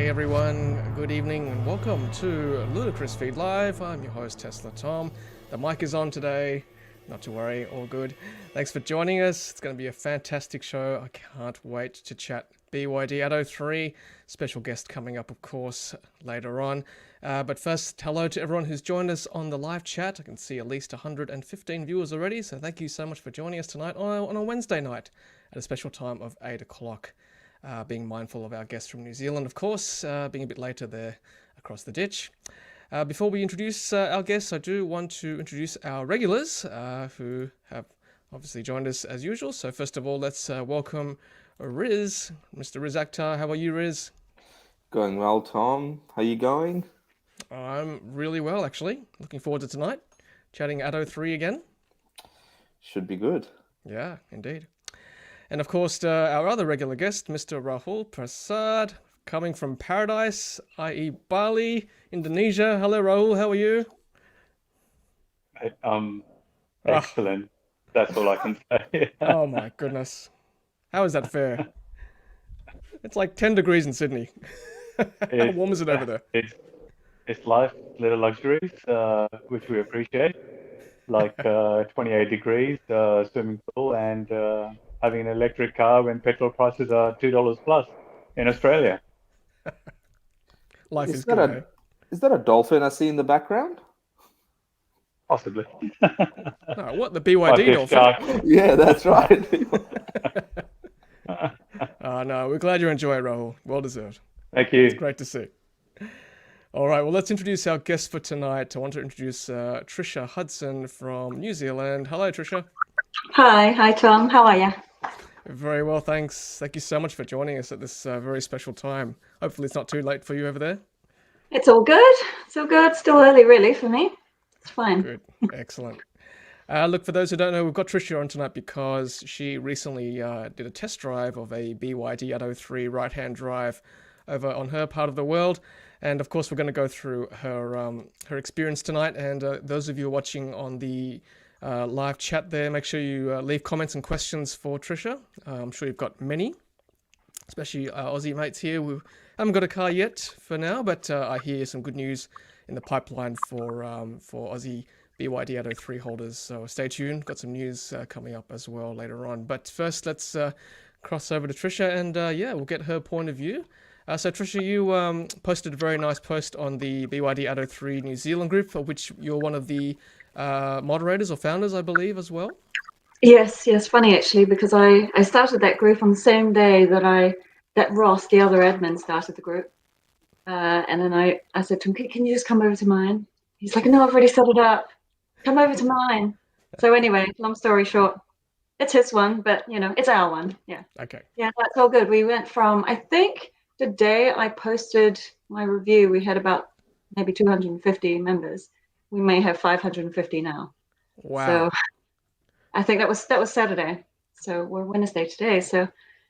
Hey everyone, good evening and welcome to Ludicrous Feed Live. I'm your host Tesla Tom. The mic is on today, not to worry, all good. Thanks for joining us. It's going to be a fantastic show. I can't wait to chat BYD Atto 3. Special guest coming up, of course, later on. But first, hello to everyone who's joined us on the live chat. I can see at least 115 viewers already, so thank you so much for joining us tonight on a Wednesday night at a special time of 8 o'clock. Being mindful of our guests from New Zealand, of course, being a bit later there across the ditch. Before we introduce our guests, I do want to introduce our regulars who have obviously joined us as usual. So first of all, let's welcome Riz, Mr. Riz Akhtar. How are you, Riz? Going well, Tom. How you going? I'm really well, actually. Looking forward to tonight, chatting Atto 3 again. Should be good. Yeah, indeed. And of course, our other regular guest, Mr. Rahul Prasad, coming from Paradise, i.e. Bali, Indonesia. Hello, Rahul. How are you? Excellent. That's all I can say. Oh, my goodness. How is that fair? It's like 10 degrees in Sydney. How warm is it over there? It's life, little luxuries, which we appreciate, like 28 degrees, swimming pool, and having an electric car when petrol prices are $2 plus in Australia. Life is good, eh? Is that a dolphin I see in the background? Possibly. No, what, the BYD dolphin? Shark. Yeah, that's right. No, we're glad you enjoy it, Rahul. Well deserved. Thank you. It's great to see. All right, well, let's introduce our guest for tonight. I want to introduce Tricia Hudson from New Zealand. Hello, Tricia. Hi Tom. How are you? Very well, thanks. Thank you so much for joining us at this very special time. Hopefully it's not too late for you over there. It's all good. It's all good. Still early, really, for me. It's fine. Good. Excellent. Look, for those who don't know, we've got Tricia on tonight because she recently did a test drive of a BYD Atto 3 right-hand drive over on her part of the world. And of course, we're going to go through her experience tonight. And those of you watching on the live chat there, make sure you leave comments and questions for Tricia. I'm sure you've got many, especially Aussie mates here who haven't got a car yet for now, but I hear some good news in the pipeline for Aussie BYD Atto 3 holders. So stay tuned. Got some news coming up as well later on. But first, let's cross over to Tricia and we'll get her point of view. So Tricia, you posted a very nice post on the BYD Atto 3 New Zealand group, for which you're one of the moderators or founders, I believe, as well. Yes. Funny actually, because I started that group on the same day that Ross, the other admin, started the group. And then I said to him, can you just come over to mine? He's like, no, I've already set it up. Come over to mine. So anyway, long story short, it's his one, but it's our one. Yeah. Okay. Yeah, that's all good. We went from, I think the day I posted my review, we had about maybe 250 members. We may have 550 now. Wow. So I think that was Saturday. So we're Wednesday today. So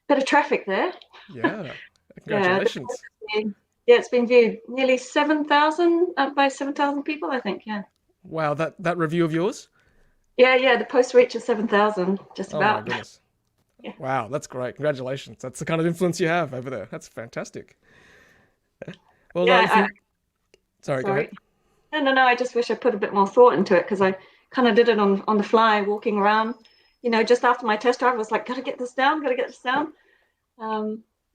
bit of traffic there. Yeah. Congratulations. Yeah, it's been viewed nearly 7,000, up by 7,000 people, I think. Yeah. Wow, that review of yours? Yeah, the post reaches 7,000, just about. Oh my goodness. Yeah. Wow, that's great. Congratulations. That's the kind of influence you have over there. That's fantastic. Well, yeah, Sorry, go ahead. No, I just wish I put a bit more thought into it, because I kind of did it on the fly, walking around. Just after my test drive, I was like, gotta get this down.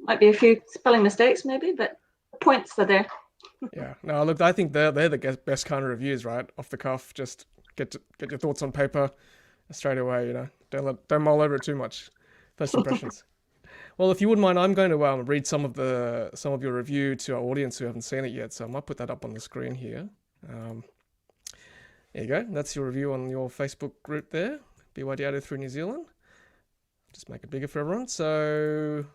Might be a few spelling mistakes maybe, but the points are there. Yeah. No, look, I think they're the best kind of reviews, right? Off the cuff, just get your thoughts on paper straight away. Don't mull over it too much. First impressions. Well, if you wouldn't mind, I'm going to read some of your review to our audience who haven't seen it yet. So I might put that up on the screen here. There you go. That's your review on your Facebook group there, BYD Atto 3 New Zealand. Just make it bigger for everyone. So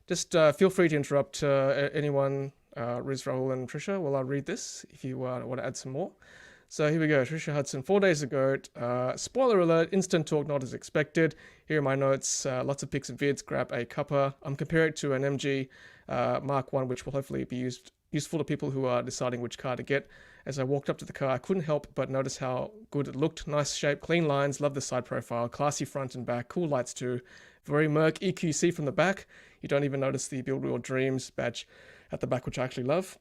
just feel free to interrupt anyone, Riz, Rahul, and Tricia, while I read this if you want to add some more. So here we go. Tricia Hudson, 4 days ago. Spoiler alert, instant torque not as expected. Here are my notes. Lots of pics and vids. Grab a Cupra. I'm comparing it to an MG Mark 1, which will hopefully be useful to people who are deciding which car to get. As I walked up to the car, I couldn't help but notice how good it looked. Nice shape, clean lines. Love the side profile. Classy front and back. Cool lights too. Very Merc EQC from the back. You don't even notice the Build Real Dreams badge at the back, which I actually love.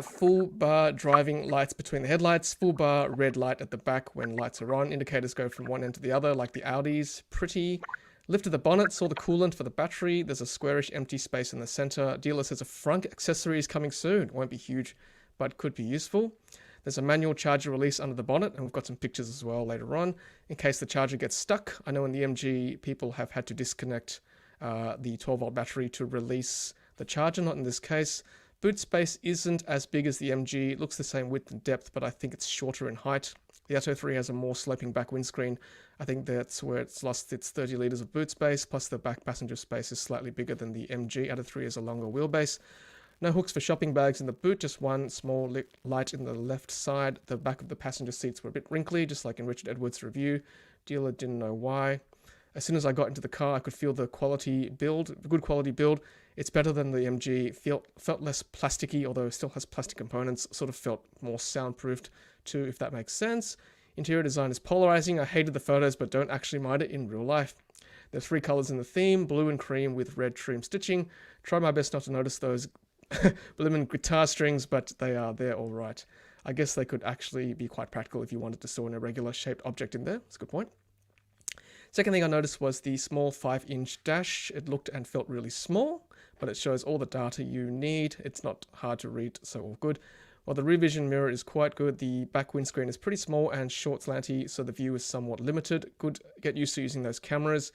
Full bar driving lights between the headlights, full bar red light at the back when lights are on. Indicators go from one end to the other, like the Audis. Pretty. Lifted the bonnet, saw the coolant for the battery. There's a squarish empty space in the center. Dealer says a frunk accessory is coming soon. Won't be huge, but could be useful. There's a manual charger release under the bonnet, and we've got some pictures as well later on, in case the charger gets stuck. I know in the MG, people have had to disconnect the 12-volt battery to release the charger, not in this case. Boot space isn't as big as the MG. It looks the same width and depth, but I think it's shorter in height. The Atto 3 has a more sloping back windscreen. I think that's where it's lost its 30 litres of boot space, plus the back passenger space is slightly bigger than the MG. Atto 3 has a longer wheelbase. No hooks for shopping bags in the boot, just one small light in the left side. The back of the passenger seats were a bit wrinkly, just like in Richard Edwards' review. Dealer didn't know why. As soon as I got into the car, I could feel the good quality build. It's better than the MG. Felt less plasticky, although it still has plastic components. Sort of felt more soundproofed too, if that makes sense. Interior design is polarizing. I hated the photos, but don't actually mind it in real life. There's 3 colors in the theme, blue and cream with red trim stitching. Try my best not to notice those blooming guitar strings, but they are there all right. I guess they could actually be quite practical if you wanted to store an irregular shaped object in there. That's a good point. Second thing I noticed was the small 5-inch dash. It looked and felt really small, but it shows all the data you need. It's not hard to read, so all good. While the rear vision mirror is quite good, the back windscreen is pretty small and short slanty, so the view is somewhat limited. Good, get used to using those cameras.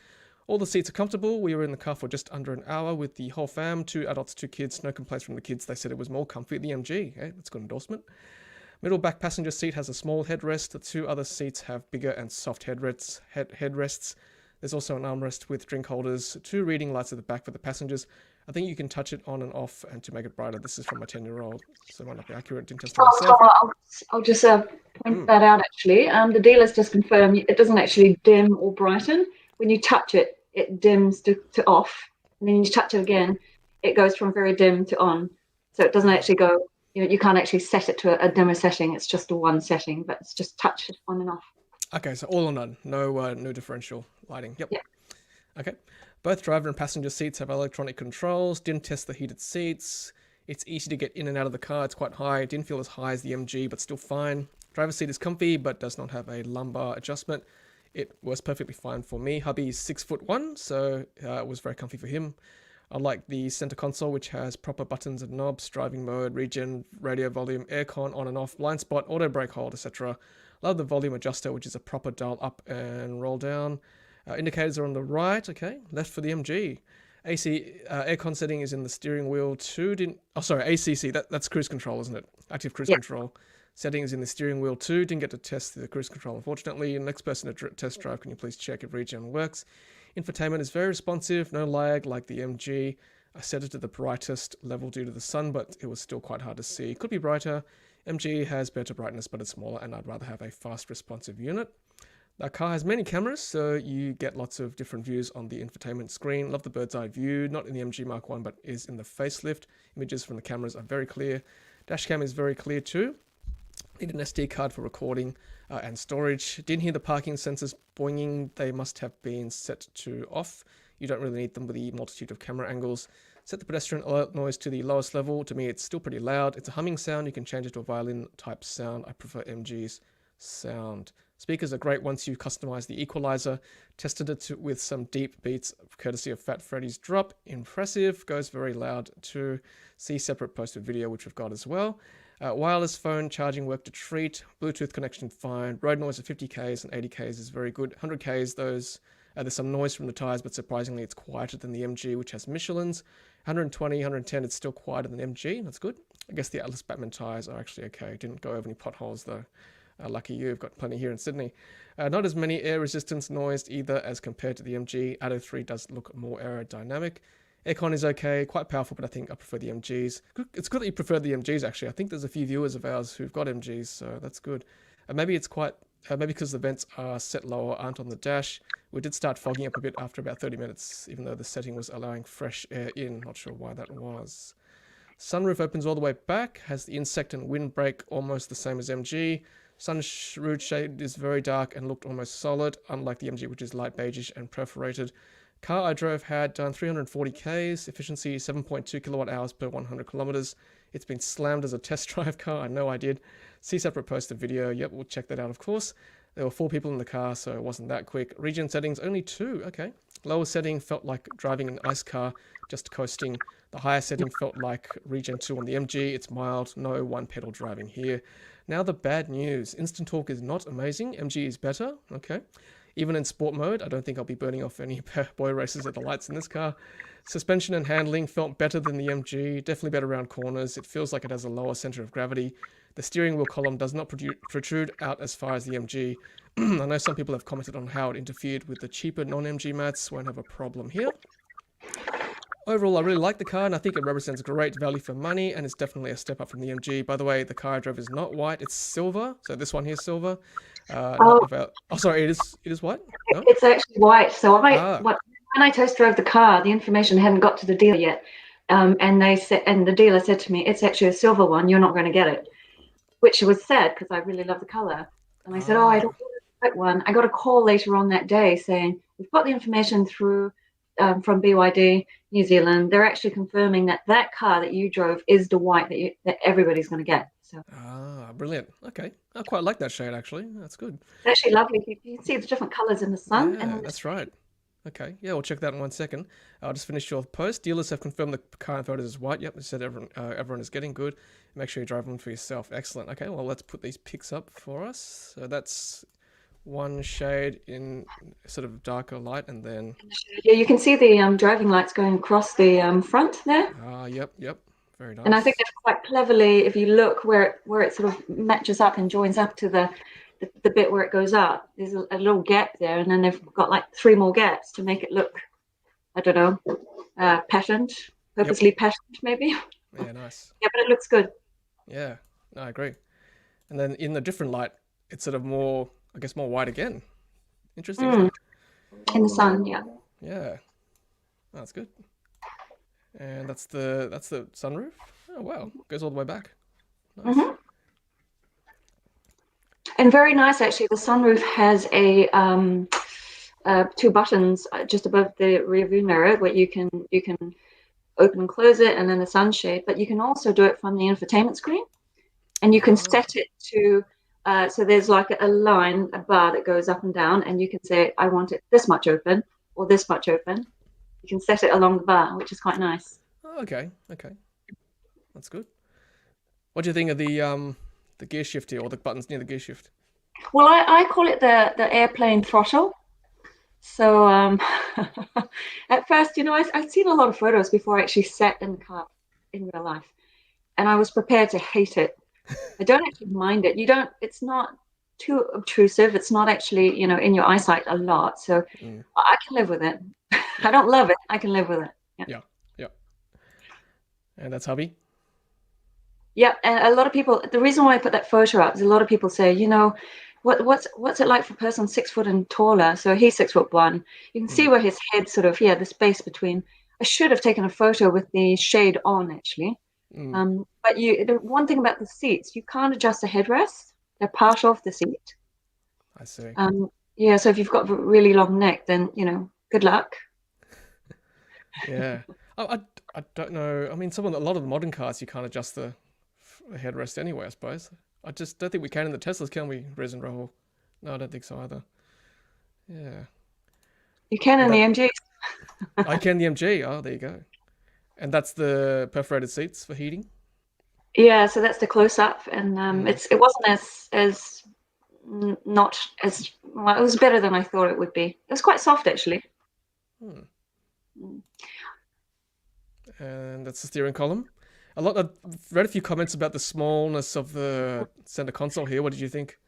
All the seats are comfortable. We were in the car for just under an hour with the whole fam, 2 adults, 2 kids. No complaints from the kids. They said it was more comfy than the MG. Hey, that's a good endorsement. Middle back passenger seat has a small headrest. The 2 other seats have bigger and soft headrests. There's also an armrest with drink holders, 2 reading lights at the back for the passengers. I think you can touch it on and off and to make it brighter. This is from my 10-year-old, so it might not be accurate. Didn't test it myself. I'll just point that out, actually. The dealers just confirm it doesn't actually dim or brighten. When you touch it, it dims to off. And then you touch it again, it goes from very dim to on. So it doesn't actually go, you can't actually set it to a dimmer setting. It's just a one setting, but it's just touch it on and off. Okay, so all or none. No differential lighting. Yep. Yeah. Okay. Both driver and passenger seats have electronic controls. Didn't test the heated seats. It's easy to get in and out of the car. It's quite high. It didn't feel as high as the MG, but still fine. Driver's seat is comfy, but does not have a lumbar adjustment. It was perfectly fine for me. Hubby's 6'1", so it was very comfy for him. I like the center console, which has proper buttons and knobs, driving mode, regen, radio volume, aircon, on and off, blind spot, auto brake hold, etc. Love the volume adjuster, which is a proper dial up and roll down. Indicators are on the right, okay. Left for the MG. AC aircon setting is in the steering wheel too. ACC, that's cruise control, isn't it? Active cruise control. Settings in the steering wheel too. Didn't get to test the cruise control, unfortunately. Next person to test drive, can you please check if regen works? Infotainment is very responsive, no lag like the MG. I set it to the brightest level due to the sun, but it was still quite hard to see. Could be brighter. MG has better brightness, but it's smaller, and I'd rather have a fast responsive unit. The car has many cameras, so you get lots of different views on the infotainment screen. Love the bird's eye view, not in the MG Mark 1, but is in the facelift. Images from the cameras are very clear. Dashcam is very clear too. Need an SD card for recording and storage. Didn't hear the parking sensors boinging. They must have been set to off. You don't really need them with the multitude of camera angles. Set the pedestrian alert noise to the lowest level. To me, it's still pretty loud. It's a humming sound. You can change it to a violin type sound. I prefer MG's sound. Speakers are great once you customize the equalizer. Tested it with some deep beats courtesy of Fat Freddy's Drop. Impressive. Goes very loud too. See separate posted video, which we've got as well. Wireless phone charging worked a treat. Bluetooth connection fine. Road noise at 50Ks and 80Ks is very good. 100Ks, there's some noise from the tires, but surprisingly it's quieter than the MG, which has Michelin's. 120, 110, it's still quieter than MG. That's good. I guess the Atlas Batman tires are actually okay. Didn't go over any potholes though. Lucky you, you've got plenty here in Sydney. Not as many air resistance noise either as compared to the MG. Atto 3 does look more aerodynamic. Aircon is okay, quite powerful, but I think I prefer the MGs. It's good that you prefer the MGs, actually. I think there's a few viewers of ours who've got MGs, so that's good. Maybe it's maybe because the vents are set lower, aren't on the dash. We did start fogging up a bit after about 30 minutes, even though the setting was allowing fresh air in. Not sure why that was. Sunroof opens all the way back, has the insect and windbreak almost the same as MG. Sunroof shade is very dark and looked almost solid, unlike the MG, which is light beigeish and perforated. Car I drove had done 340 Ks, efficiency 7.2 kilowatt hours per 100 kilometers. It's been slammed as a test drive car. I know I did. See separate posted video. Yep, we'll check that out, of course. There were 4 people in the car, so it wasn't that quick. Region settings, only 2. Okay. Lower setting felt like driving an ICE car, just coasting. The higher setting felt like Region 2 on the MG. It's mild, no one pedal driving here. Now the bad news. Instant torque is not amazing. MG is better. Okay. Even in sport mode, I don't think I'll be burning off any boy races at the lights in this car. Suspension and handling felt better than the MG, definitely better around corners. It feels like it has a lower center of gravity. The steering wheel column does not protrude out as far as the MG. I know some people have commented on how it interfered with the cheaper non-MG mats. Won't have a problem here. Overall, I really like the car, and I think it represents great value for money, and it's definitely a step up from the MG. By the way, the car I drove is not white, it's silver. So this one here is silver. Sorry, it is white? No? It's actually white. So when I test drove the car, the information hadn't got to the dealer yet. And the dealer said to me, it's actually a silver one, you're not going to get it. Which was sad because I really love the color. And I said, I don't want the white one. I got a call later on that day saying, we've got the information through from BYD New Zealand. They're actually confirming that car that you drove is the white that everybody's going to get. So brilliant. Okay, I quite like that shade actually. That's good. It's actually lovely. You can see the different colors in the sun. Yeah, that's right. Okay, yeah, we'll check that in 1 second. I'll just finish your post. Dealers have confirmed the car in photos is white. Yep, they said everyone is getting good. Make sure you drive one for yourself. Excellent. Okay, well, let's put these pics up for us. So that's one shade in sort of darker light, and then... Yeah, you can see the driving lights going across the front there. Yep. Very nice. And I think they've quite cleverly, if you look where it sort of matches up and joins up to the bit where it goes up, there's a little gap there, and then they've got like 3 more gaps to make it look, I don't know, patterned, purposely patterned maybe. Yeah, nice. Yeah, but it looks good. Yeah, no, I agree. And then in the different light, it's sort of more, I guess, more white again. Interesting. Isn't it? In the sun, yeah. Yeah, that's good. And that's the sunroof. Oh wow, goes all the way back. Nice. Mm-hmm. And very nice, actually. The sunroof has a 2 buttons just above the rear view mirror where you can open and close it, and then the sunshade. But you can also do it from the infotainment screen, and you can set it to so there's like a line, a bar that goes up and down, and you can say I want it this much open or this much open. You can set it along the bar, which is quite nice. Oh, okay, that's good. What do you think of the gear shift here, or the buttons near the gear shift? Well, I call it the airplane throttle. So at first, I'd seen a lot of photos before I actually sat in the car in real life, and I was prepared to hate it. I don't actually mind it. It's not too obtrusive. It's not actually, in your eyesight a lot. So I can live with it. I don't love it. I can live with it. Yeah. And that's hubby? Yeah, and a lot of people, the reason why I put that photo up is a lot of people say, what's it like for a person 6 foot and taller? So he's 6'1". You can see where his head sort of, the space between. I should have taken a photo with the shade on, actually. But the one thing about the seats, you can't adjust the headrest. They're part of the seat. I see. So if you've got a really long neck, then, good luck. Yeah. I don't know. I mean, a lot of the modern cars, you can't adjust the headrest anyway, I suppose. I just don't think we can in the Teslas, can we, Rez and Rahul? No, I don't think so either. Yeah. You can in the MG. I can the MG. Oh, there you go. And that's the perforated seats for heating? Yeah, so that's the close-up, and it wasn't as not as well. It was better than I thought it would be. It was quite soft, actually. And that's the steering column. I've read a few comments about the smallness of the center console here. What did you think?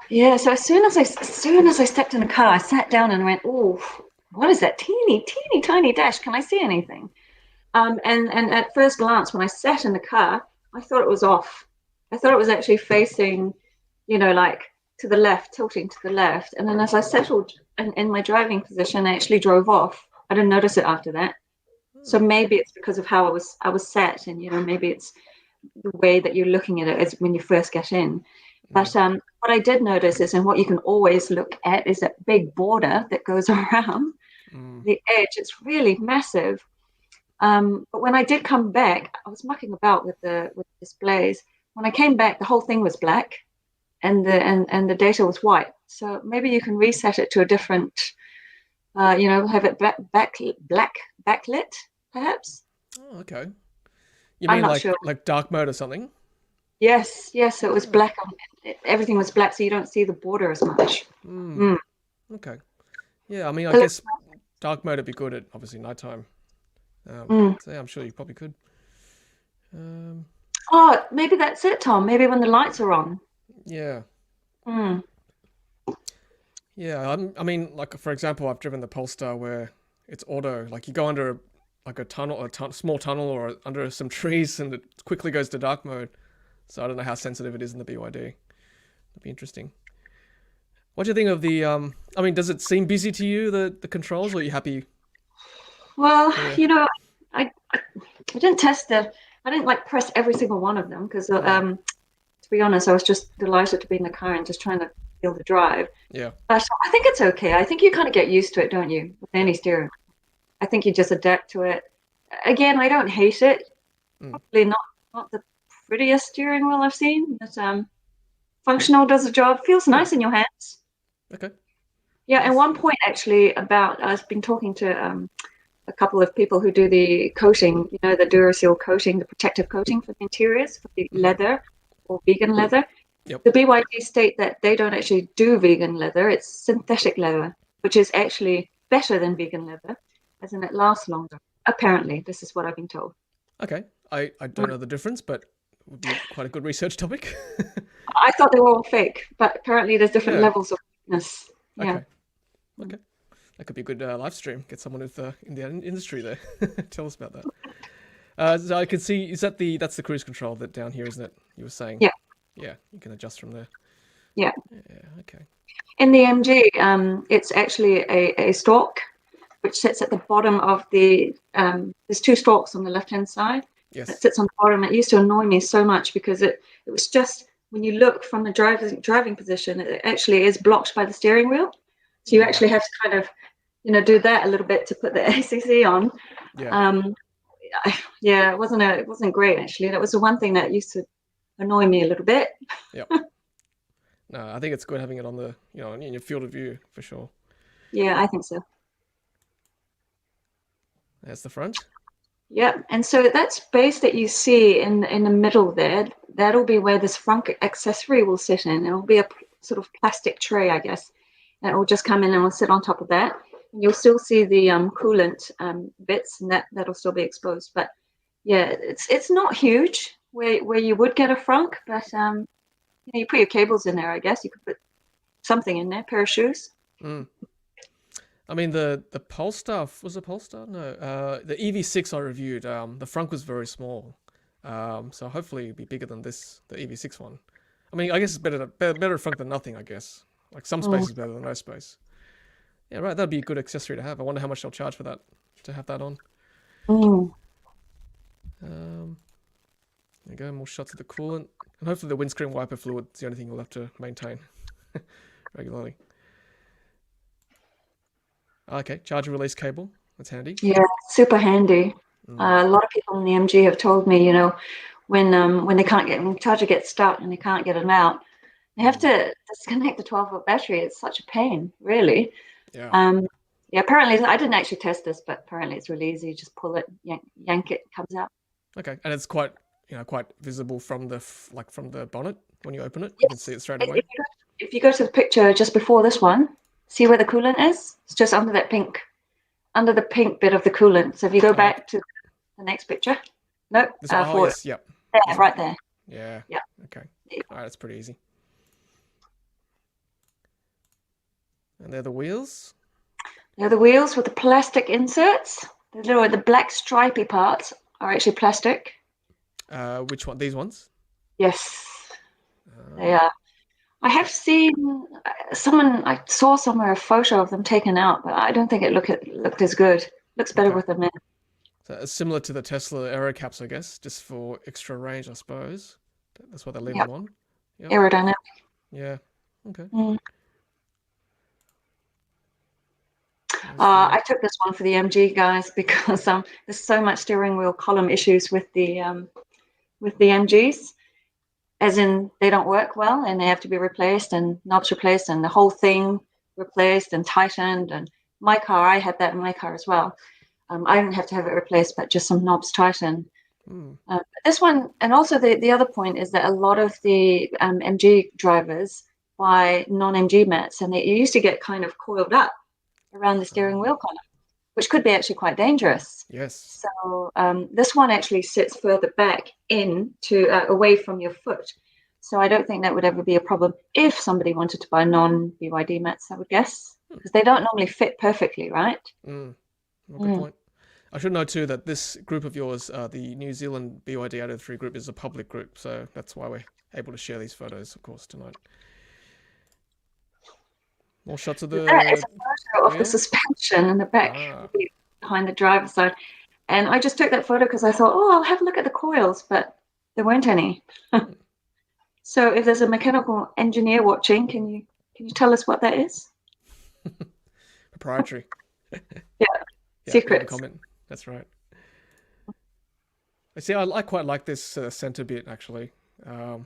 Yeah, so as soon as I stepped in the car, I sat down and went, "Oh, what is that teeny tiny dash? Can I see anything?" And at first glance, when I sat in the car, I thought it was off. I thought it was actually facing, like to the left, tilting to the left. And then as I settled in my driving position, I actually drove off. I didn't notice it after that. So maybe it's because of how I was set, and maybe it's the way that you're looking at it as when you first get in. But what I did notice is, and what you can always look at, is that big border that goes around. the edge. It's really massive. But when I did come back, I was mucking about with the displays. When I came back, the whole thing was black, and the data was white. So maybe you can reset it to a different, have it black backlit, perhaps. Oh, okay. You I'm mean not sure. like dark mode or something? Yes, it was black. Everything was black, so you don't see the border as much. Okay. Yeah, I mean, I But guess dark mode would be good at obviously nighttime. So yeah, I'm sure you probably could. Oh, maybe that's it, Tom. Maybe when the lights are on. Yeah. Mm. Yeah, I mean, like for example, I've driven the Polestar where it's auto. Like you go under like a tunnel, small tunnel, or under some trees, and it quickly goes to dark mode. So I don't know how sensitive it is in the BYD. It'd be interesting. What do you think of the? I mean, does it seem busy to you, the controls, or are you happy? Well, Yeah. I didn't test I didn't like press every single one of them because to be honest, I was just delighted to be in the car and just trying to feel the drive. Yeah. But I think it's okay. I think you kind of get used to it, don't you? With any steering. I think you just adapt to it. Again, I don't hate it. Probably not the prettiest steering wheel I've seen, but functional, does the job, feels nice in your hands. Okay. Yeah, and one point actually about I've been talking to a couple of people who do the coating, the Duracell coating, the protective coating for the interiors, for the leather or vegan leather. Yep. The BYD state that they don't actually do vegan leather, it's synthetic leather, which is actually better than vegan leather, as in it lasts longer. Apparently, this is what I've been told. Okay. I don't know the difference, but it would be quite a good research topic. I thought they were all fake, but apparently there's different levels of weakness. Yeah. Okay. That could be a good live stream. Get someone in the industry there. Tell us about that. So I can see, that's the cruise control that down here, isn't it? You were saying. Yeah. Yeah, you can adjust from there. Yeah. Yeah. Okay. In the MG, it's actually a stalk which sits at the bottom of the. There's two stalks on the left-hand side. Yes. It sits on the bottom. It used to annoy me so much because it was just when you look from the driving position, it actually is blocked by the steering wheel. So you actually have to kind of, do that a little bit to put the ACC on. Yeah. It wasn't great actually. That was the one thing that used to annoy me a little bit. Yep. No, I think it's good having it on the, in your field of view for sure. Yeah, I think so. There's the front. Yeah, and so that space that you see in the middle there, that'll be where this front accessory will sit in. It'll be a sort of plastic tray, I guess, and it will just come in and will sit on top of that. And you'll still see the coolant bits, and that'll still be exposed. But yeah, it's not huge where you would get a frunk, but you put your cables in there. I guess you could put something in there, pair of shoes. I mean, the Polestar, was it Polestar? No, the EV6 I reviewed, the frunk was very small. So hopefully it'll be bigger than the EV6 one. I mean, I guess it's better frunk than nothing, I guess. Like some space is better than no space. Yeah, right, that'd be a good accessory to have. I wonder how much they'll charge for that, to have that on. There you go, more shots of the coolant. And hopefully the windscreen wiper fluid is the only thing we'll have to maintain regularly. Okay, charger release cable. That's handy. Yeah, super handy. A lot of people in the MG have told me, when they can't when the charger gets stuck and they can't get it out, they have to disconnect the 12-volt battery. It's such a pain, really. Yeah. Yeah, apparently, I didn't actually test this, but apparently it's really easy. You just pull it, yank it, comes out. Okay, and it's quite visible from the bonnet when you open it. You can see it straight away. If you go to the picture just before this one, see where the coolant is? It's just under the pink bit of the coolant. So if you go back to the next picture, nope. Yes, yep. There, right there. Yeah. Yeah. Okay. All right, that's pretty easy. And they're the wheels. They're the wheels with the plastic inserts. The black stripy parts are actually plastic. Which one? These ones? Yes, they are. I have seen I saw somewhere a photo of them taken out, but I don't think it looked as good. Looks better with them in. So it's similar to the Tesla aero caps, I guess, just for extra range, I suppose. That's why they leave them on. Yep. Aerodynamic. Yeah. Okay. I took this one for the MG guys because there's so much steering wheel column issues with the MGs, as in they don't work well and they have to be replaced and knobs replaced and the whole thing replaced and tightened. And my car, I had that in my car as well. I didn't have to have it replaced, but just some knobs tightened. But this one, and also the other point is that a lot of the MG drivers buy non-MG mats, and they used to get kind of coiled up around the steering wheel column, which could be actually quite dangerous. Yes. So this one actually sits further back away from your foot. So I don't think that would ever be a problem if somebody wanted to buy non-BYD mats, I would guess, because they don't normally fit perfectly, right? Well, good point. I should know too that this group of yours, the New Zealand BYD Atto 3 group, is a public group, so that's why we're able to share these photos, of course, tonight. More shots of the... That is a photo of the suspension in the back behind the driver's side. And I just took that photo because I thought, I'll have a look at the coils, but there weren't any. So if there's a mechanical engineer watching, can you tell us what that is? Proprietary. Yeah, secrets. Comment. That's right. I see. I quite like this center bit actually. I'm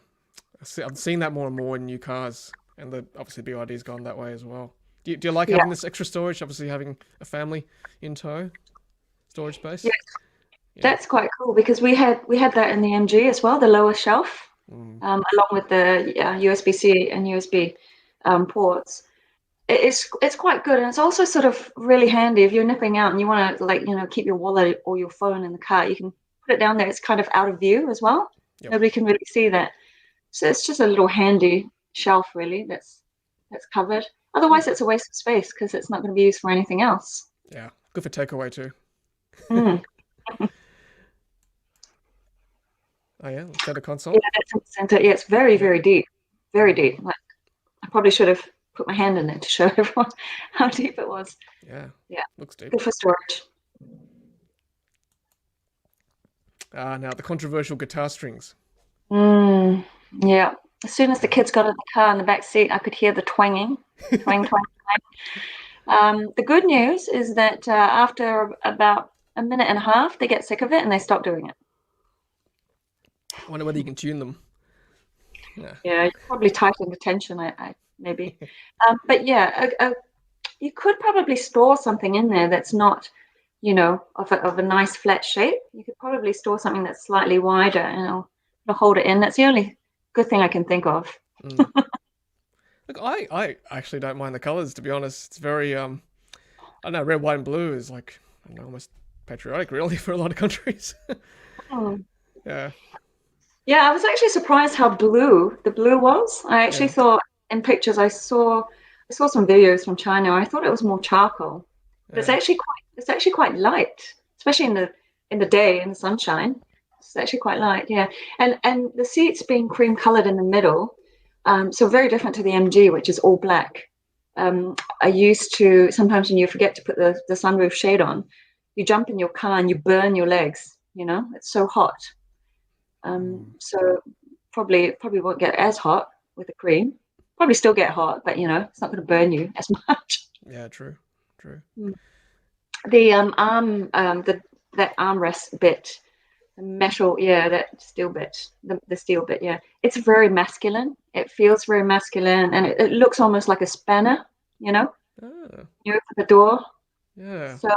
seeing that more and more in new cars, and obviously BYD's gone that way as well. Do you like having this extra storage? Obviously, having a family in tow, storage space. Yes, that's quite cool because we had that in the MG as well, the lower shelf, along with the USB-C and USB ports. It's quite good, and it's also sort of really handy if you're nipping out and you want to keep your wallet or your phone in the car. You can put it down there. It's kind of out of view as well. Yep. Nobody can really see that. So it's just a little handy shelf, really. That's covered. Otherwise, it's a waste of space because it's not going to be used for anything else. Yeah, good for takeaway too. Oh yeah, center console. Yeah, that's in the center. Yeah, it's very, very deep, very deep. Like I probably should have put my hand in it to show everyone how deep it was. Yeah, looks deep. Good for storage. Now the controversial guitar strings. Yeah. As soon as the kids got in the car in the back seat, I could hear the twanging, twang, twang, twang. The good news is that after about a minute and a half, they get sick of it and they stop doing it. I wonder whether you can tune them. Yeah, you probably tighten the tension, maybe. But yeah, you could probably store something in there that's not, of a nice flat shape. You could probably store something that's slightly wider and it'll hold it in. That's the only good thing I can think of. Look, I actually don't mind the colors, to be honest. It's very, I don't know, red, white, and blue is like, I don't know, almost patriotic, really, for a lot of countries. Yeah. Yeah, I was actually surprised how blue the blue was. I actually thought in pictures I saw some videos from China. I thought it was more charcoal. But it's actually quite light, especially in the day in the sunshine. It's actually quite light, yeah. And the seats being cream colored in the middle, so very different to the MG, which is all black. I used to sometimes when you forget to put the sunroof shade on, you jump in your car and you burn your legs. It's so hot. So probably won't get as hot with the cream. Probably still get hot, but it's not going to burn you as much. Yeah, true. The that armrest bit, the metal, that steel bit, the steel bit, it's very masculine. It feels very masculine, and it looks almost like a spanner. You open the door. Yeah. So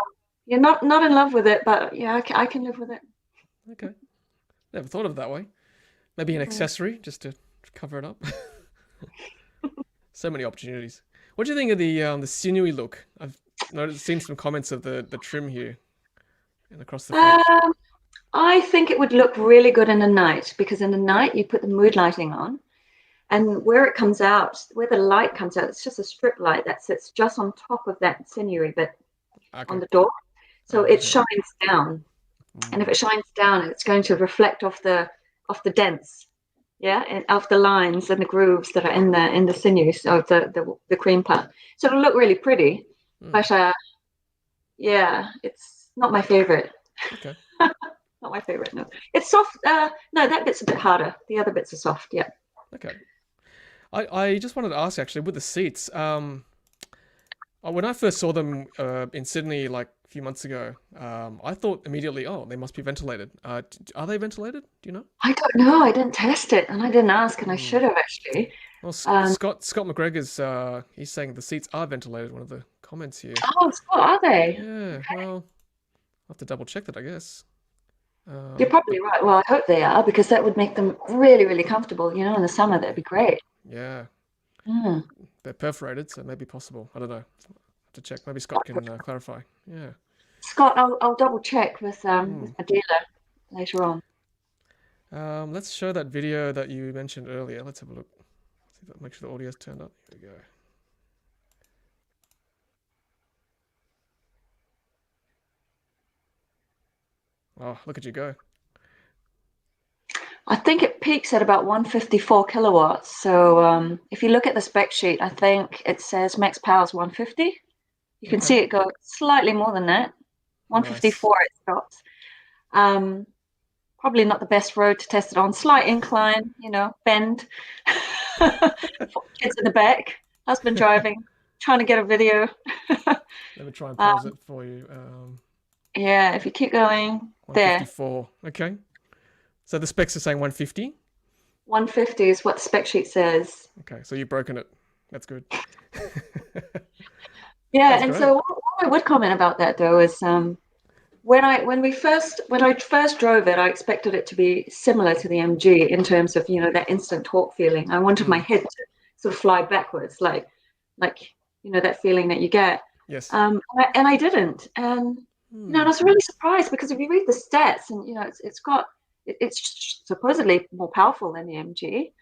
you're not in love with it, but I can live with it. Okay. Never thought of it that way. Maybe an accessory just to cover it up. So many opportunities. What do you think of the sinewy look? I've seen some comments of the trim here and across the front. I think it would look really good in the night because in the night you put the mood lighting on, and where it comes out, where the light comes out, it's just a strip light that sits just on top of that sinewy bit on the door. So it shines down. And if it shines down, it's going to reflect off the dents, and off the lines and the grooves that are in the sinews of the cream part. So it'll look really pretty, but it's not my favorite. Okay. Not my favorite. No, it's soft. No, that bit's a bit harder. The other bits are soft. Yeah. Okay. I just wanted to ask actually with the seats. When I first saw them in Sydney like a few months ago, I thought immediately, oh, they must be ventilated. Are they ventilated? Do you know? I don't know. I didn't test it, and I didn't ask, and I Hmm. should have actually. Well, Um, Scott McGregor's he's saying the seats are ventilated. One of the comments here. oh, what are they? Yeah, well, I'll have to double check that, I guess. You're But probably right. Well, I hope they are because that would make them really, really comfortable. In the summer, that'd be great. yeah, Mm. they're perforated, so it may be possible. I don't know. Have to check. Maybe Scott can clarify. Yeah. Scott, I'll double check with Hmm. a dealer later on. Let's show that video that you mentioned earlier. Let's have a look. See if make sure the audio's turned up. Here we go. Oh, look at you go. I think it peaks at about 154 kilowatts. So if you look at the spec sheet, I think it says max power is 150. You can Okay. see it go slightly more than that. 154 it stops. Probably not the best road to test it on. Slight incline, bend. Kids in the back, husband driving, trying to get a video. Let me try and pause it for you. Yeah, if you keep going, there. 154. Okay. So the specs are saying 150. 150 is what the spec sheet says. Okay, so you've broken it. That's good. Yeah, That's and great. so what I would comment about that though is when I first drove it, I expected it to be similar to the MG in terms of that instant torque feeling. I wanted my head to sort of fly backwards, like that feeling that you get. Yes. And I didn't, and and I was really surprised because if you read the stats, and it's supposedly more powerful than the MG,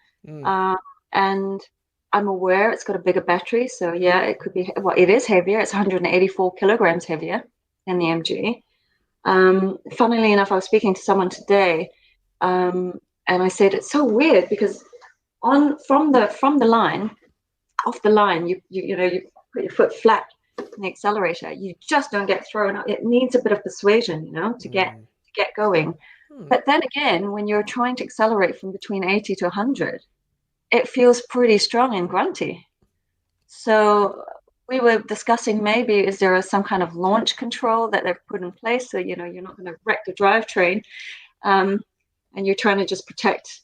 and I'm aware it's got a bigger battery, so yeah, it could be. Well, it is heavier. It's 184 kilograms heavier than the MG. Funnily enough, I was speaking to someone today, and I said it's so weird because from the line, off the line, you put your foot flat in the accelerator. You just don't get thrown up. It needs a bit of persuasion, to get going. But then again, when you're trying to accelerate from between 80 to 100, it feels pretty strong and grunty. So we were discussing maybe is there some kind of launch control that they've put in place so you're not going to wreck the drivetrain, and you're trying to just protect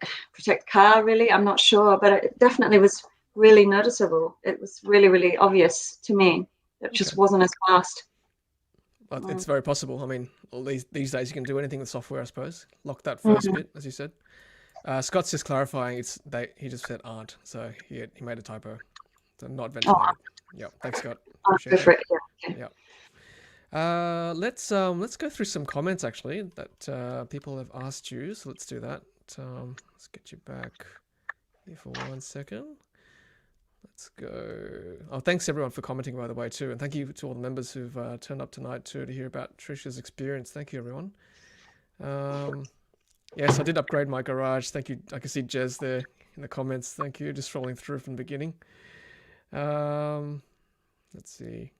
the car. Really, I'm not sure, but it definitely was really noticeable. It was really, really obvious to me. It just wasn't as fast. But it's very possible. I mean, all these days you can do anything with software, I suppose. Lock that first bit, as you said. Scott's just clarifying. He just said aren't, so he made a typo. So not ventilated. Yeah, thanks, Scott. Appreciate it. Yeah. Let's go through some comments actually that people have asked you. So let's do that. Let's get you back here for 1 second. Let's go. Oh, thanks everyone for commenting, by the way, too, and thank you to all the members who've turned up tonight too to hear about Tricia's experience. Thank you, everyone. Yes, I did upgrade my garage. Thank you. I can see Jez there in the comments. Thank you. Just scrolling through from the beginning. Let's see.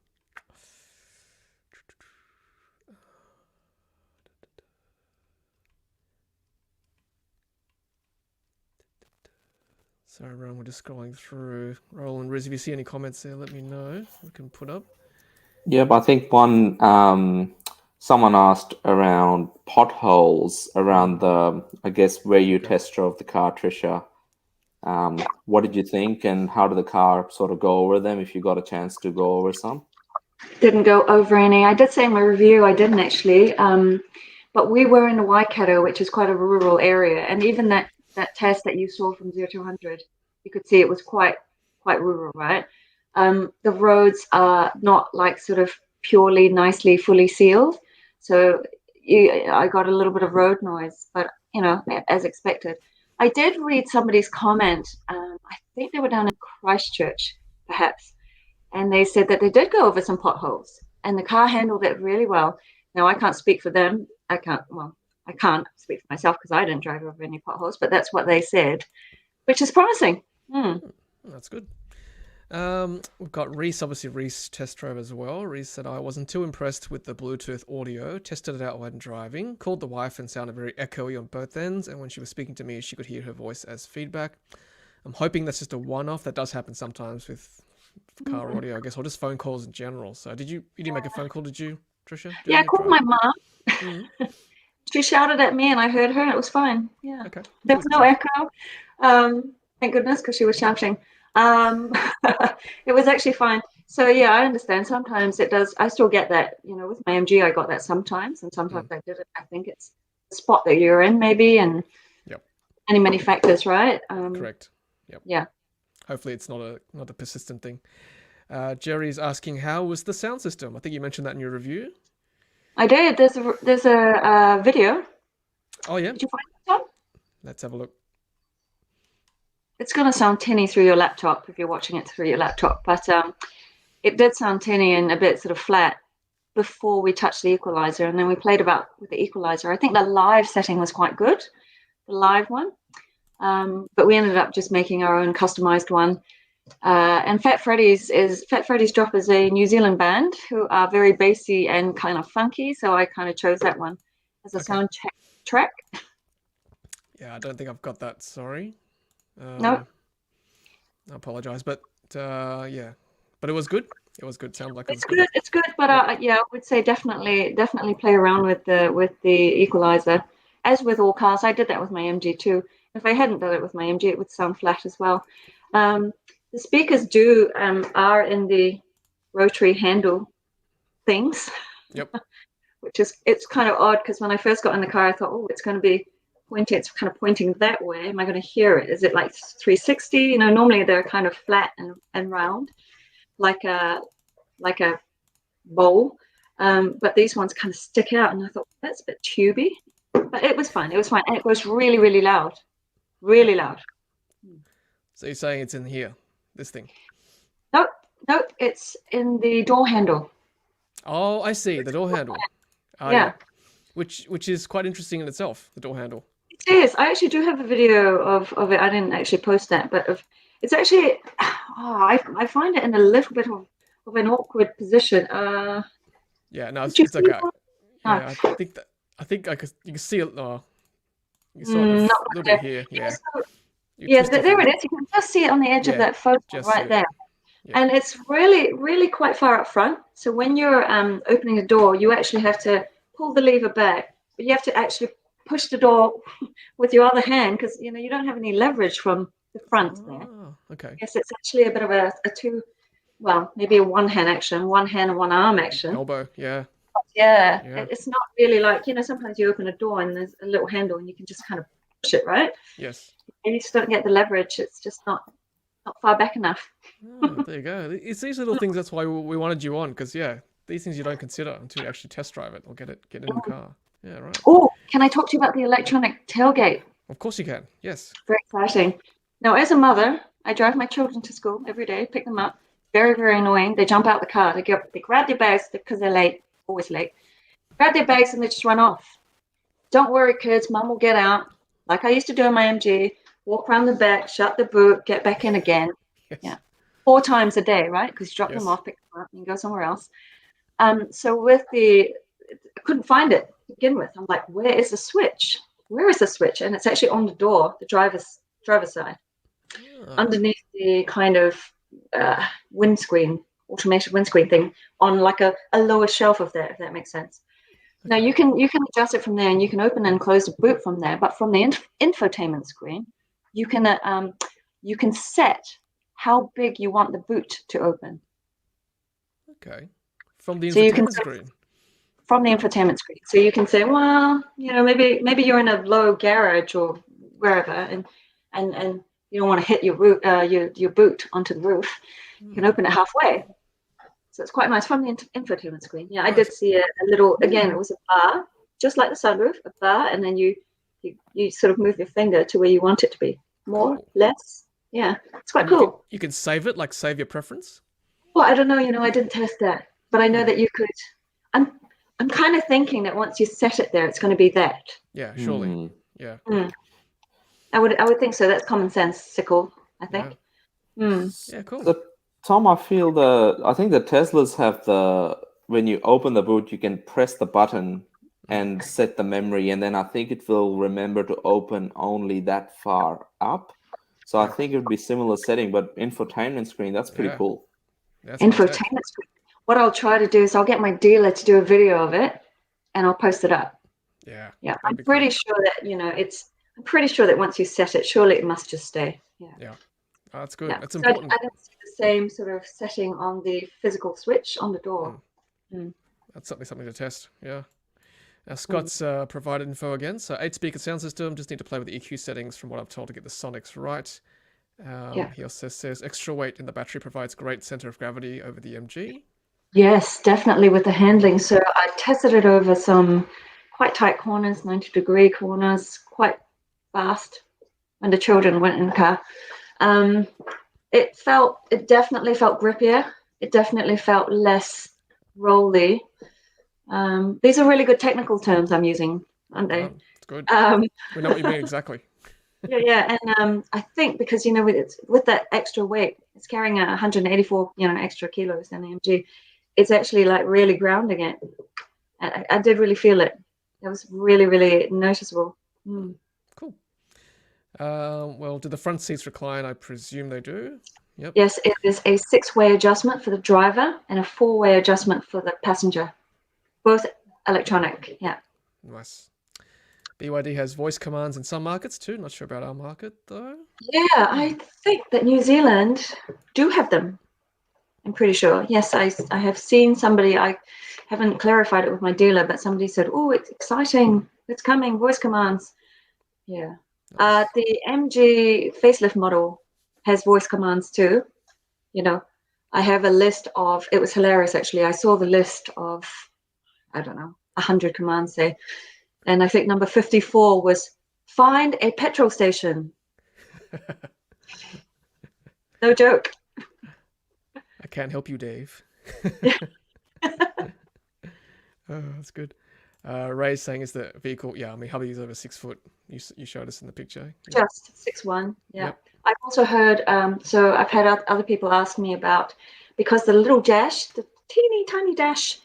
Sorry, everyone, we're just scrolling through. Roland, Riz, if you see any comments there, let me know. We can put up. Yeah, but I think someone asked around potholes around I guess, where you test drove the car, Tricia. What did you think, and how did the car sort of go over them, if you got a chance to go over some? Didn't go over any. I did say in my review I didn't actually, but we were in the Waikato, which is quite a rural area, and even that test that you saw from 0 to 100, you could see it was quite rural, right? The roads are not like sort of purely nicely fully sealed, so I got a little bit of road noise, but as expected. I did read somebody's comment. I think they were down in Christchurch, perhaps, and they said that they did go over some potholes, and the car handled it really well. Now I can't speak for them. I can't speak for myself because I didn't drive over any potholes, but that's what they said, which is promising. That's good. We've got Reese, obviously Reese test drove as well. Reese said, I wasn't too impressed with the Bluetooth audio, tested it out when driving, called the wife and sounded very echoey on both ends, and when she was speaking to me, she could hear her voice as feedback. I'm hoping that's just a one-off. That does happen sometimes with car audio, I guess, or just phone calls in general. So you didn't make a phone call, did you, Tricia? Yeah, I called my mom. Mm. She shouted at me and I heard her and it was fine. Yeah. Okay. There was no echo. Thank goodness, because she was shouting. It was actually fine. So yeah, I understand. Sometimes it does. I still get that. With my MG, I got that sometimes, and sometimes I didn't. I think it's the spot that you're in, maybe, and Yep. many factors, right? Correct. Yep. Yeah. Hopefully, it's not a persistent thing. Jerry's asking, how was the sound system? I think you mentioned that in your review. I did. There's a video. Oh yeah. Did you find it, Tom? Let's have a look. It's going to sound tinny through your laptop if you're watching it through your laptop, but it did sound tinny and a bit sort of flat before we touched the equalizer, and then we played about with the equalizer. I think the live setting was quite good, the live one, but we ended up just making our own customized one. And Fat Freddy's Drop is a New Zealand band who are very bassy and kind of funky, so I kind of chose that one as a sound track. Yeah, I don't think I've got that. Sorry. No. I apologize, but yeah, but it was good. It was good. Sounded like it was good. It's good, but yeah, I would say definitely play around with the equalizer. As with all cars, I did that with my MG too. If I hadn't done it with my MG, it would sound flat as well. The speakers are in the rotary handle things. Yep. It's kind of odd because when I first got in the car, I thought, oh, it's going to be pointing. It's kind of pointing that way. Am I going to hear it? Is it like 360? Normally they're kind of flat and round, like a bowl. But these ones kind of stick out, and I thought that's a bit tubey. But it was fine. It was fine, and it was really, really loud, really loud. So you're saying it's in here, this thing? Nope, it's in the door handle. Oh, I see, the door handle. Yeah. Which is quite interesting in itself, the door handle. It is. I actually do have a video of it. I didn't actually post that, but it's actually. I find it in a little bit of an awkward position. Yeah, no, it's okay. Yeah, I think you can see it. You saw it a little bit here. Yeah. There it is. You can just see it on the edge of that photo right there. Yeah. And it's really, really quite far up front. So when you're opening the door, you actually have to pull the lever back, but you have to actually push the door with your other hand because you don't have any leverage from the front there. Okay. Yes, it's actually a bit of a maybe a one hand and one arm action. Elbow, yeah. Yeah. It's not really like sometimes you open a door and there's a little handle and you can just kind of push it, right? Yes. And you just don't get the leverage. It's just not far back enough. There you go. It's these little things. That's why we wanted you on, because these things you don't consider until you actually test drive it or get in the car. Yeah, right. Oh, can I talk to you about the electronic tailgate? Of course you can. Yes. Very exciting. Now, as a mother, I drive my children to school every day, pick them up. Very, very annoying. They jump out the car. They grab their bags because they're late, always late. Grab their bags and they just run off. Don't worry, kids. Mum will get out. Like I used to do in my MG. Walk around the back, shut the boot, get back in again. Yes. Yeah. 4 times a day, right? Because you drop them off, pick them up, and go somewhere else. So I couldn't find it to begin with. I'm like, where is the switch? Where is the switch? And it's actually on the door, the driver's side, underneath the kind of automated windscreen thing on like a lower shelf of that, if that makes sense. Okay. Now you can adjust it from there, and you can open and close the boot from there. But from the infotainment screen, you can set how big you want the boot to open. Okay. From the infotainment screen. From the infotainment screen. So you can say, well, maybe you're in a low garage or wherever, and you don't want to hit your boot onto the roof. You can open it halfway. So it's quite nice from the infotainment screen. Yeah, I did see a little. Again, it was a bar, just like the sunroof, a bar, and then you sort of move your finger to where you want it to be. More, less. Yeah, it's quite cool. You can save it, like save your preference? Well, I don't know. I didn't test that, but I know that you could. I'm kind of thinking that once you set it there, it's going to be that. Yeah, surely. Yeah. I would think so. That's common sensical, I think. Yeah, cool. So, Tom, I think the Teslas have when you open the boot, you can press the button and set the memory, and then I think it will remember to open only that far up. So I think it would be similar setting, but infotainment screen, that's pretty cool. That's high tech. Infotainment screen. What I'll try to do is I'll get my dealer to do a video of it, and I'll post it up. Yeah. Yeah, that'd I'm be pretty cool. sure that I'm pretty sure that once you set it, surely it must just stay. Yeah. Yeah. Oh, that's good. Yeah. That's So important. I don't see the same sort of setting on the physical switch on the door. That's something to test. Yeah. Scott's provided info again. So 8-speaker sound system. Just need to play with the EQ settings from what I'm told to get the sonics right. He also says extra weight in the battery provides great center of gravity over the MG. Yes, definitely with the handling. So I tested it over some quite tight corners, 90-degree corners, quite fast when the children went in the car. It definitely felt grippier. It definitely felt less rolly. These are really good technical terms I'm using, aren't they? It's good. Um, We know what you mean exactly. yeah. And I think because, with that extra weight, it's carrying 184, extra kilos than the MG. It's actually like really grounding it. I did really feel it. It was really, really noticeable. Cool. Well, do the front seats recline? I presume they do. Yep. Yes, it is a 6-way adjustment for the driver and a 4-way adjustment for the passenger. Both electronic, yeah. Nice. BYD has voice commands in some markets too. Not sure about our market though. Yeah, I think that New Zealand do have them. I'm pretty sure. Yes, I have seen somebody, I haven't clarified it with my dealer, but somebody said, oh, it's exciting. It's coming, voice commands. Yeah. Nice. The MG facelift model has voice commands too. I have a list of, it was hilarious actually. I saw the list of, I don't know, 100 commands say. And I think number 54 was find a petrol station. No joke. I can't help you, Dave. Oh, that's good. Ray's saying is the vehicle, yeah, I mean, hubby is over 6 foot. You showed us in the picture. Yeah. Just 6'1", yeah. Yep. I've also heard, so I've had other people ask me about, because the little dash, the teeny tiny dash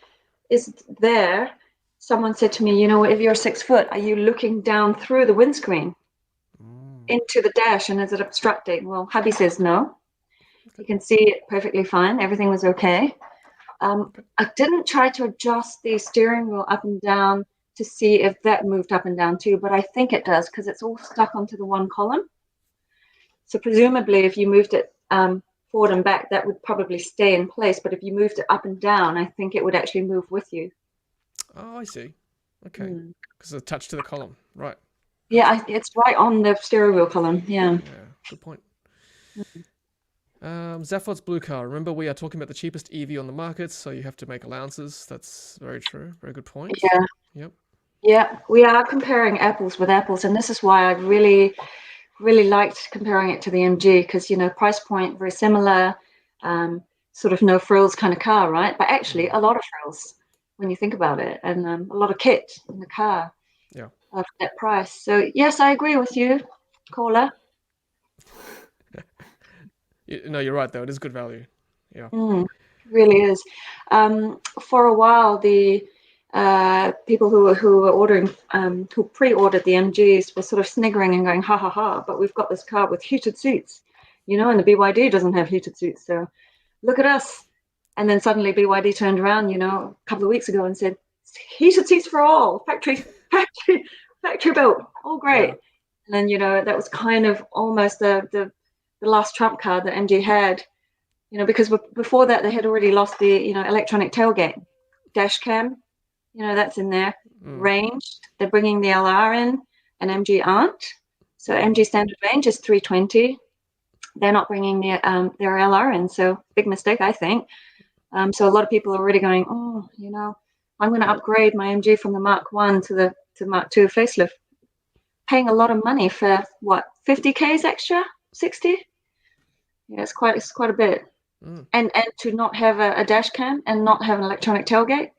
is there, someone said to me, if you're 6 foot, are you looking down through the windscreen into the dash and is it obstructing? Well, hubby says no. You can see it perfectly fine. Everything was okay. I didn't try to adjust the steering wheel up and down to see if that moved up and down too, but I think it does because it's all stuck onto the one column. So presumably if you moved it forward and back, that would probably stay in place. But if you moved it up and down, I think it would actually move with you. Oh, I see. Okay. Because it's attached to the column. Right. Yeah, it's right on the steering wheel column. Yeah. Yeah, good point. Zaphod's blue car. Remember, we are talking about the cheapest EV on the market, so you have to make allowances. That's very true. Very good point. Yeah. Yep. Yeah, we are comparing apples with apples, and this is why I really, really liked comparing it to the MG because, price point very similar, sort of no frills kind of car, right? But actually a lot of frills when you think about it, and a lot of kit in the car. Yeah. For that price. So yes, I agree with you, caller. No, you're right though. It is good value. Yeah. Really is. For a while, the people who were ordering, who pre-ordered the MGs were sort of sniggering and going, ha ha ha, but we've got this car with heated seats, and the BYD doesn't have heated seats. So look at us. And then suddenly BYD turned around, a couple of weeks ago and said, heated seats for all, factory built, all great. Yeah. And then, that was kind of almost the last trump card that MG had, because before that they had already lost the, electronic tailgate, dash cam, that's in there. Range, they're bringing the LR in, and MG aren't. So MG standard range is 320. They're not bringing their LR in, so big mistake, I think. So a lot of people are already going, I'm going to upgrade my MG from the Mark 1 to the Mark 2 facelift, paying a lot of money for what, 50Ks extra, 60? Yeah, it's quite a bit. And to not have a dash cam and not have an electronic tailgate,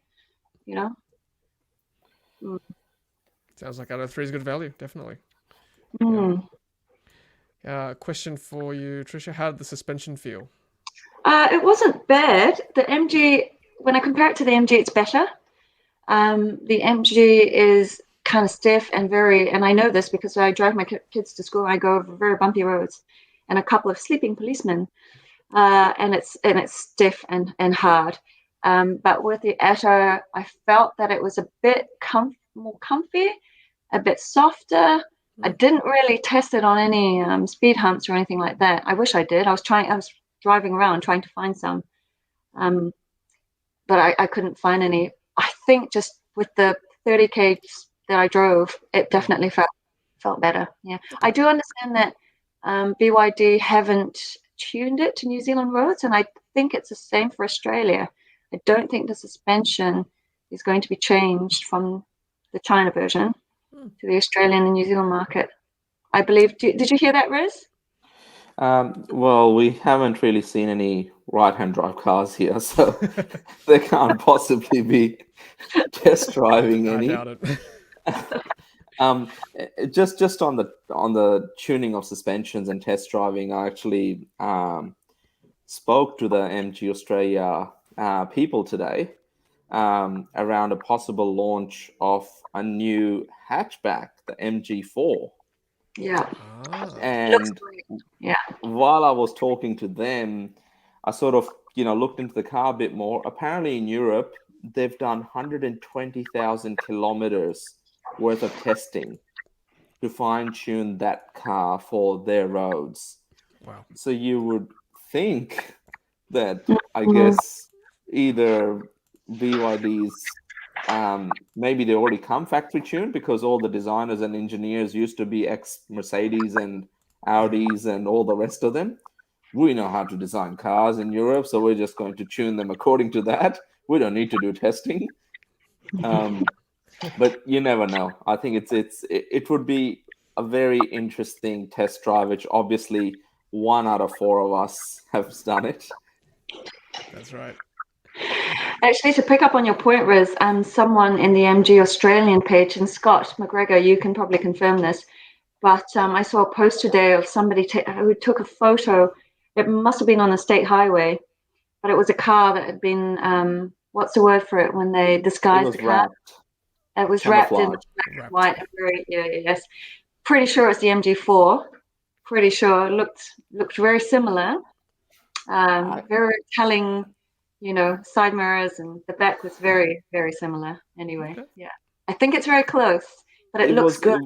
Sounds like Atto 3 is good value, definitely. Question for you, Tricia. How did the suspension feel? It wasn't bad. The MG, when I compare it to the MG, it's better. The MG is kind of stiff and and I know this because I drive my kids to school. I go over very bumpy roads and a couple of sleeping policemen. and it's stiff and hard. But with the Atto, I felt that it was a bit more comfy, a bit softer. I didn't really test it on any speed humps or anything like that. I wish I did. I was driving around trying to find some, but I couldn't find any. I think just with the 30K that I drove, it definitely felt better. Yeah, I do understand that BYD haven't tuned it to New Zealand roads, and I think it's the same for Australia. I don't think the suspension is going to be changed from the China version to the Australian and New Zealand market. I believe. Did you hear that, Riz? Well, we haven't really seen any right-hand drive cars here, so they can't possibly be test driving any. I doubt it. Just on the tuning of suspensions and test driving, I actually spoke to the MG Australia people today around a possible launch of a new hatchback, the MG4. Yeah. And while I was talking to them, I sort of looked into the car a bit more. Apparently in Europe, they've done 120,000 kilometers worth of testing to fine-tune that car for their roads. Wow. So you would think that, I guess, either BYD's maybe they already come factory tuned because all the designers and engineers used to be ex-Mercedes and Audis and all the rest of them. We know how to design cars in Europe, so we're just going to tune them according to that. We don't need to do testing. But you never know. I think it would be a very interesting test drive, which obviously 1 out of 4 of us have done it. That's right. Actually, to pick up on your point, Riz, someone in the MG Australian page, and Scott McGregor, you can probably confirm this, but I saw a post today of somebody who took a photo. It must have been on a state highway, but it was a car that had been, what's the word for it, when they disguised the car? It was wrapped in black and white. Yes. Pretty sure it's the MG4. Pretty sure. Looked very similar. Very telling, side mirrors, and the back was very, very similar. Anyway, yeah. I think it's very close, but it looks good.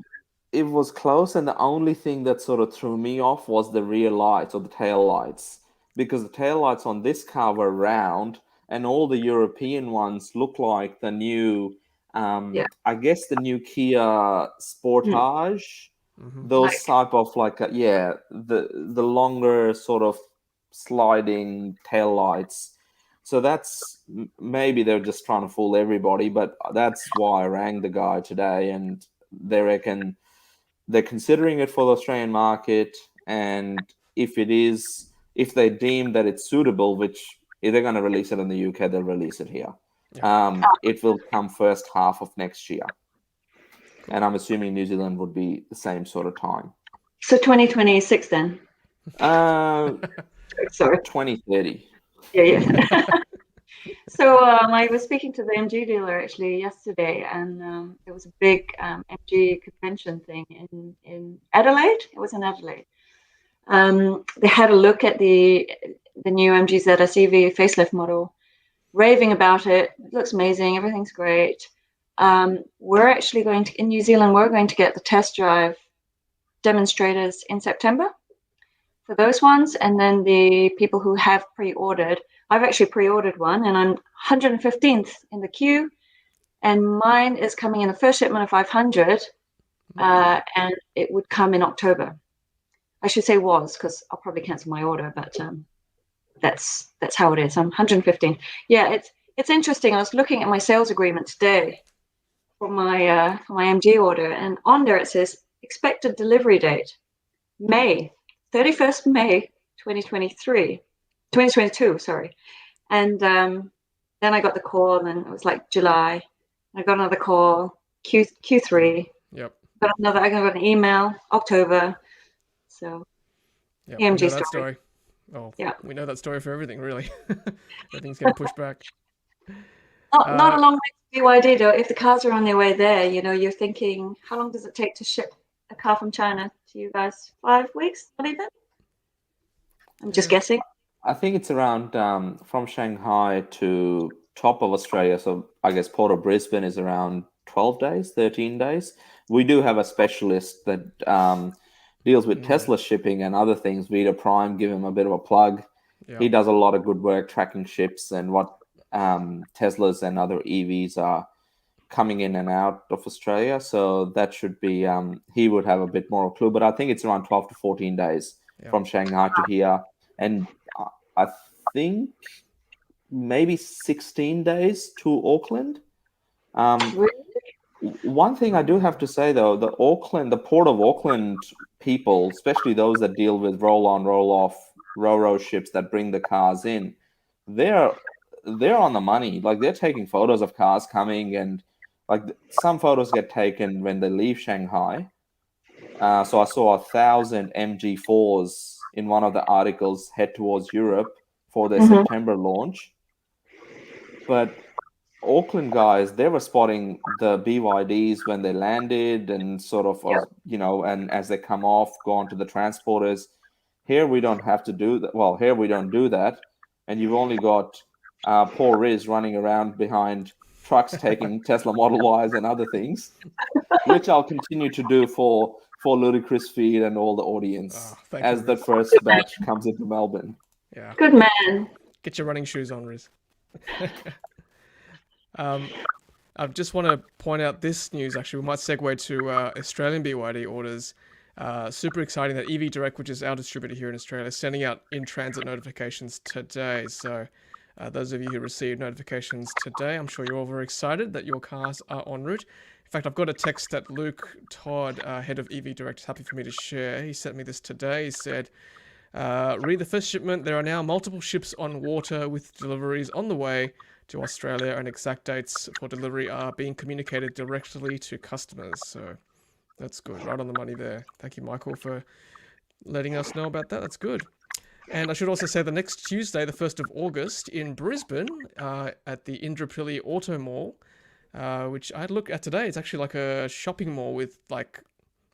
It was close, and the only thing that sort of threw me off was the rear lights or the tail lights, because the tail lights on this car were round, and all the European ones look like the new, I guess the new Kia Sportage. Those type of the longer sort of sliding tail lights. So that's maybe they're just trying to fool everybody, but that's why I rang the guy today, and they reckon they're considering it for the Australian market, and if they deem that it's suitable, which if they're going to release it in the UK, they'll release it here. It will come first half of next year. And I'm assuming New Zealand would be the same sort of time. So 2026 then? Sorry. 2030. Yeah. So I was speaking to the MG dealer actually yesterday, and there was a big MG convention thing in Adelaide. It was in Adelaide. They had a look at the new MG ZS EV facelift model, raving about it. It looks amazing. Everything's great. We're actually going to, in New Zealand, we're going to get the test drive demonstrators in September for those ones. And then the people who have pre-ordered, I've actually pre-ordered one, and I'm 115th in the queue. And mine is coming in the first shipment of 500, and it would come in October. I should say was, because I'll probably cancel my order, but that's how it is. I'm 115. Yeah, it's interesting. I was looking at my sales agreement today for my MG order, and on there it says expected delivery date May 31st May 2022, sorry. And then I got the call, and it was like July. I got another call, Q3. Yep. I got an email, October. So, yep. AMG story. Oh, yeah. We know that story for everything, really. Everything's getting pushed back. Not a long way to BYD, though. If the cars are on their way there, you're thinking, how long does it take to ship a car from China to you guys? 5 weeks? Not even? I'm just guessing. I think it's around from Shanghai to top of Australia. So I guess Port of Brisbane is around 12 days, 13 days. We do have a specialist that deals with Tesla shipping and other things. Vita Prime, give him a bit of a plug. Yeah. He does a lot of good work tracking ships and what Teslas and other EVs are coming in and out of Australia. So that should be, he would have a bit more clue. But I think it's around 12 to 14 days from Shanghai to here. And I think maybe 16 days to Auckland. One thing I do have to say, though, the Port of Auckland people, especially those that deal with roll-on, roll-off, ro-ro ships that bring the cars in, they're on the money. Like, they're taking photos of cars coming, and like some photos get taken when they leave Shanghai. So I saw 1,000 MG4s in one of the articles head towards Europe for their September launch. But Auckland guys, they were spotting the BYDs when they landed and sort of, and as they come off, go on to the transporters. Here we don't have to do that. Well, here we don't do that. And you've only got poor Riz running around behind trucks taking Tesla Model Ys and other things, which I'll continue to do for Ludicrous Feed and all the audience as the first batch comes into Melbourne. Yeah. Good man. Get your running shoes on, Riz. I just want to point out this news. Actually, we might segue to Australian BYD orders. Super exciting that EV Direct, which is our distributor here in Australia, is sending out in-transit notifications today. So those of you who received notifications today, I'm sure you're all very excited that your cars are en route. In fact, I've got a text that Luke Todd, head of EV Direct, is happy for me to share. He sent me this today. He said, read the first shipment. There are now multiple ships on water with deliveries on the way to Australia, and exact dates for delivery are being communicated directly to customers. So that's good. Right on the money there. Thank you, Michael, for letting us know about that. That's good. And I should also say the next Tuesday, the 1st of August, in Brisbane, at the Indooroopilly Auto Mall, which I had a look at today. It's actually like a shopping mall with like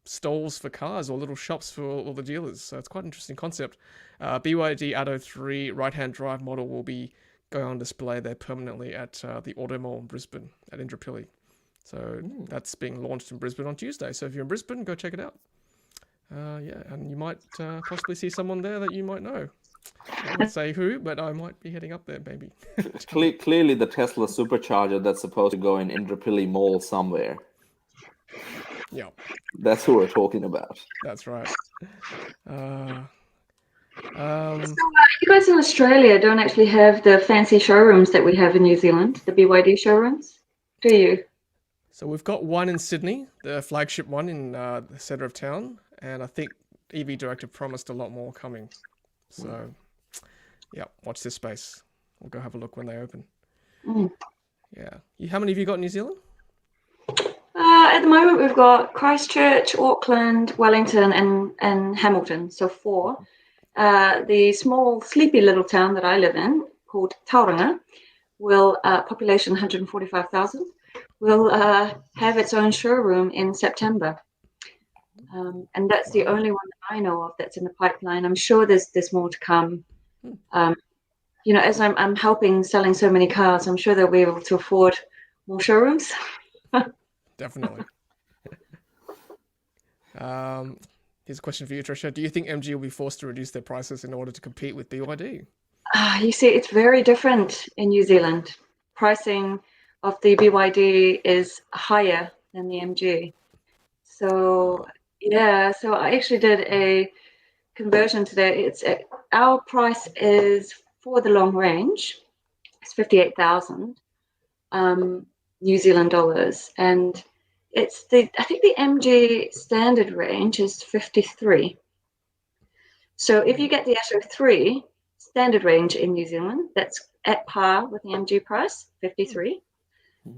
stalls for cars or little shops for all the dealers. So it's quite an interesting concept. BYD Atto 3 right-hand drive model will be going on display there permanently at the Auto Mall in Brisbane at Indooroopilly. So that's being launched in Brisbane on Tuesday. So if you're in Brisbane, go check it out. And you might possibly see someone there that you might know. I won't say who, but I might be heading up there maybe. Clearly the Tesla supercharger that's supposed to go in Indooroopilly Mall somewhere. Yeah. That's who we're talking about. That's right. You guys in Australia don't actually have the fancy showrooms that we have in New Zealand, the BYD showrooms, do you? So we've got one in Sydney, the flagship one in the centre of town, and I think EV Direct have promised a lot more coming. So, yeah, watch this space. We'll go have a look when they open. Yeah. How many have you got in New Zealand? At the moment, we've got Christchurch, Auckland, Wellington, and Hamilton, so 4. The small, sleepy little town that I live in, called Tauranga, will, population 145,000, will have its own showroom in September. And that's the only one that I know of that's in the pipeline. I'm sure there's more to come. As I'm helping selling so many cars, I'm sure they'll be able to afford more showrooms. Definitely. Here's a question for you, Tricia. Do you think MG will be forced to reduce their prices in order to compete with BYD? You see, it's very different in New Zealand. Pricing of the BYD is higher than the MG. So, so I actually did a conversion today. Our price is for the long range. It's 58,000 New Zealand dollars, and I think the MG standard range is 53. So if you get the Atto 3 standard range in New Zealand, that's at par with the MG price, 53.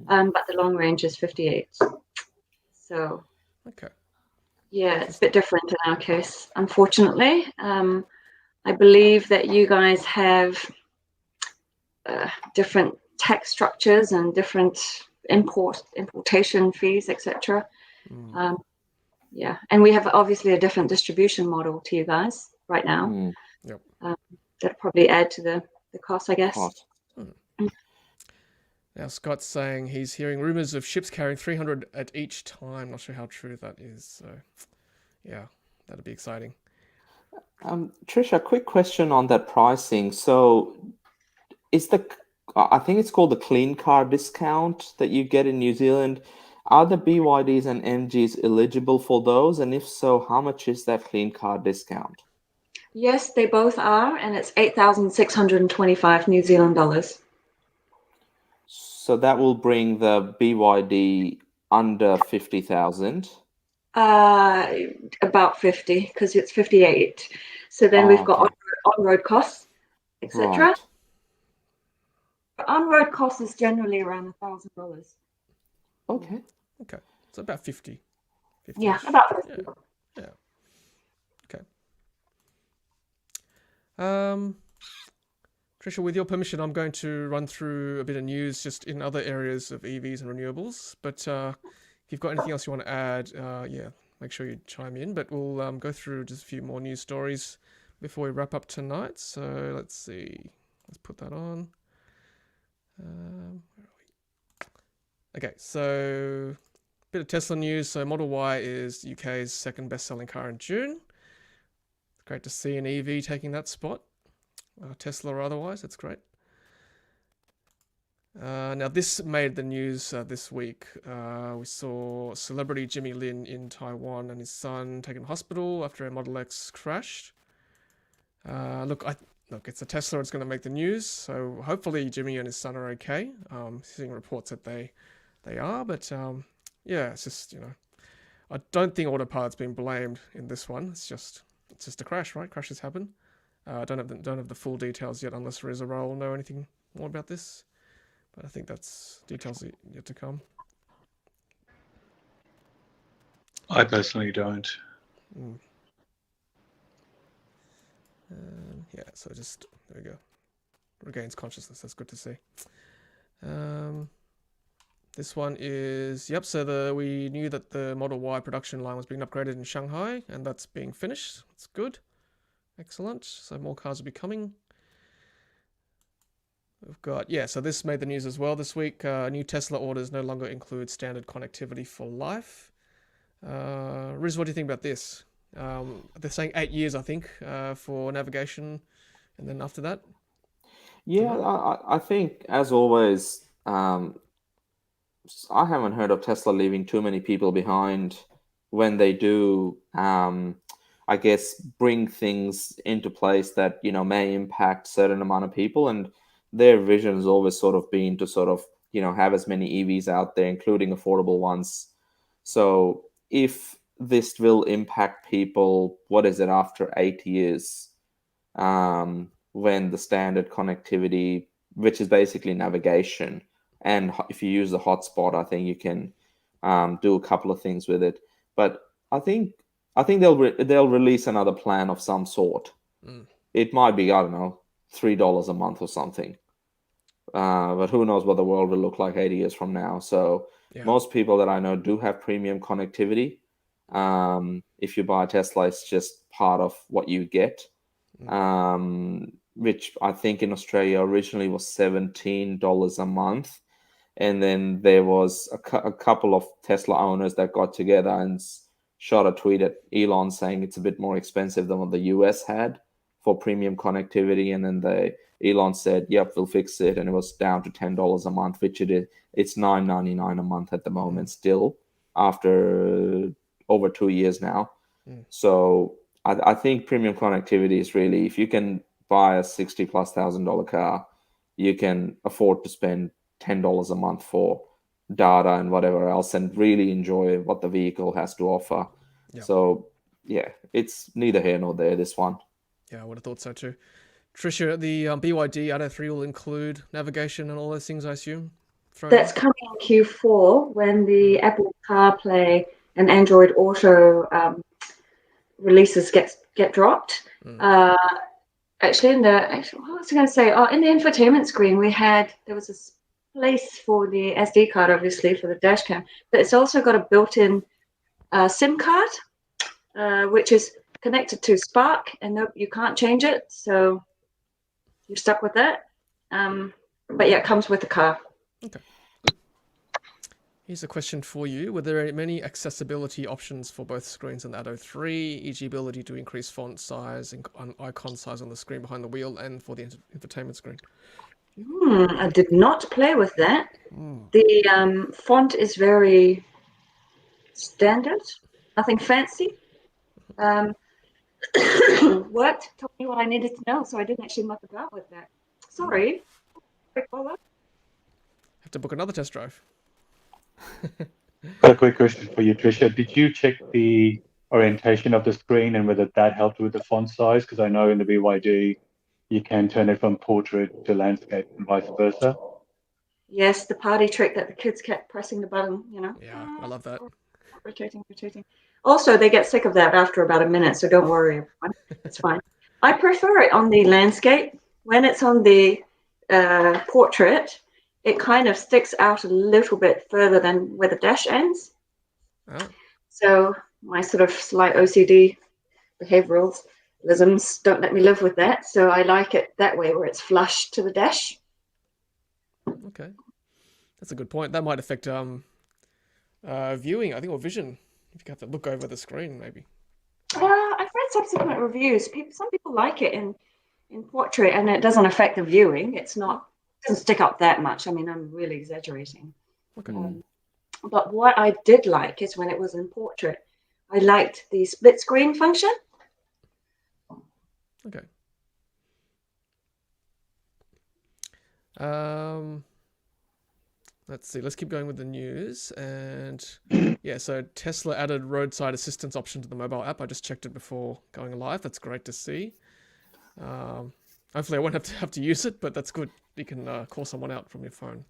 But the long range is 58. So okay. Yeah, it's a bit different in our case, unfortunately. I believe that you guys have different tax structures and different importation fees, etc. And we have obviously a different distribution model to you guys right now. Yep. that'll probably add to the cost, I guess. Cost. Now Scott's saying he's hearing rumors of ships carrying 300 at each time. Not sure how true that is. So, yeah, that'd be exciting. Tricia, quick question on that pricing. So, I think it's called the clean car discount that you get in New Zealand. Are the BYDs and MGs eligible for those? And if so, how much is that clean car discount? Yes, they both are, and it's 8,625 New Zealand dollars. So that will bring the BYD under 50,000. About 50, because it's 58. So then we've got Okay. on-road costs, etc. Right. On-road cost is generally around $1,000. Okay. Okay, so about 50. Yeah, about 50. Yeah. Okay. Tricia, with your permission, I'm going to run through a bit of news just in other areas of EVs and renewables. But if you've got anything else you want to add, yeah, make sure you chime in. But we'll go through just a few more news stories before we wrap up tonight. So let's see. Let's put that on. Where are we? Okay, so a bit of Tesla news. So Model Y is UK's second best-selling car in June. It's great to see an EV taking that spot. Tesla or otherwise, that's great. Now, this made the news this week. We saw celebrity Jimmy Lin in Taiwan and his son taken to hospital after a Model X crashed. Look, it's a Tesla. It's going to make the news. So hopefully Jimmy and his son are okay. Seeing reports that they are, but yeah, it's just, I don't think Autopilot's been blamed in this one. It's just a crash, right? Crashes happen. Don't have the full details yet, unless Riz or Raoul know anything more about this. But I think that's details yet to come. I personally don't. Yeah, so just there we go. Regains consciousness. That's good to see. This one is So we knew that the Model Y production line was being upgraded in Shanghai, and that's being finished. That's good. Excellent. So more cars will be coming. We've got, so this made the news as well this week. New Tesla orders no longer include standard connectivity for life. Riz, what do you think about this? They're saying 8 years, I think, for navigation, and then after that? Yeah, I think, as always, I haven't heard of Tesla leaving too many people behind when they do, I guess, bring things into place that, may impact certain amount of people. And their vision has always sort of been to sort of, have as many EVs out there, including affordable ones. So if this will impact people, what is it, after 8 years, when the standard connectivity, which is basically navigation, and if you use the hotspot, I think you can do a couple of things with it. But I think they'll release another plan of some sort. It might be, I don't know, $3 a month or something. But who knows what the world will look like 80 years from now. So most people that I know do have premium connectivity. If you buy a Tesla, it's just part of what you get, which I think in Australia originally was $17 a month. And then there was a couple of Tesla owners that got together and shot a tweet at Elon saying it's a bit more expensive than what the US had for premium connectivity. And then Elon said, yep, we'll fix it. And it was down to $10 a month, which it is. It's $9.99 a month at the moment still, after over 2 years now. So I think premium connectivity is really, if you can buy a $60,000+ car, you can afford to spend $10 a month for data and whatever else, and really enjoy what the vehicle has to offer. So it's neither here nor there, this one. I would have thought so too. Tricia, the BYD Atto 3 will include navigation and all those things, I assume? That's coming in Q4 when the Apple CarPlay and Android Auto releases get dropped. Actually, what was I going to say? Oh, in the infotainment screen, there was a place for the SD card, obviously, for the dash cam, but it's also got a built-in SIM card, which is connected to Spark, and you can't change it. So you're stuck with that. But yeah, it comes with the car. Okay. Here's a question for you. Were there many accessibility options for both screens in the Atto 3, e.g. ability to increase font size and icon size on the screen behind the wheel and for the infotainment screen? I did not play with that. The font is very standard, nothing fancy. Worked, told me what I needed to know, so I didn't actually muck about with that. Sorry. Have to book another test drive. Got a quick question for you, Tricia. Did you check the orientation of the screen and whether that helped with the font size? Because I know in the BYD you can turn it from portrait to landscape and vice versa. Yes, the party trick that the kids kept pressing the button, Yeah, I love that. Rotating. Also, they get sick of that after about a minute, so don't worry, everyone. It's fine. I prefer it on the landscape. When it's on the portrait, it kind of sticks out a little bit further than where the dash ends. Oh. So my sort of slight OCD behavioralisms don't let me live with that. So I like it that way, where it's flush to the dash. Okay. That's a good point. That might affect viewing, I think, or vision. If you have to look over the screen, maybe. I've read subsequent reviews. Some people like it in portrait, and it doesn't affect the viewing. It doesn't stick up that much. I mean, I'm really exaggerating. Okay. But what I did like is when it was in portrait, I liked the split screen function. Okay. Let's see. Let's keep going with the news. And yeah, so Tesla added roadside assistance option to the mobile app. I just checked it before going live. That's great to see. Hopefully, I won't have to use it, but that's good. You can call someone out from your phone.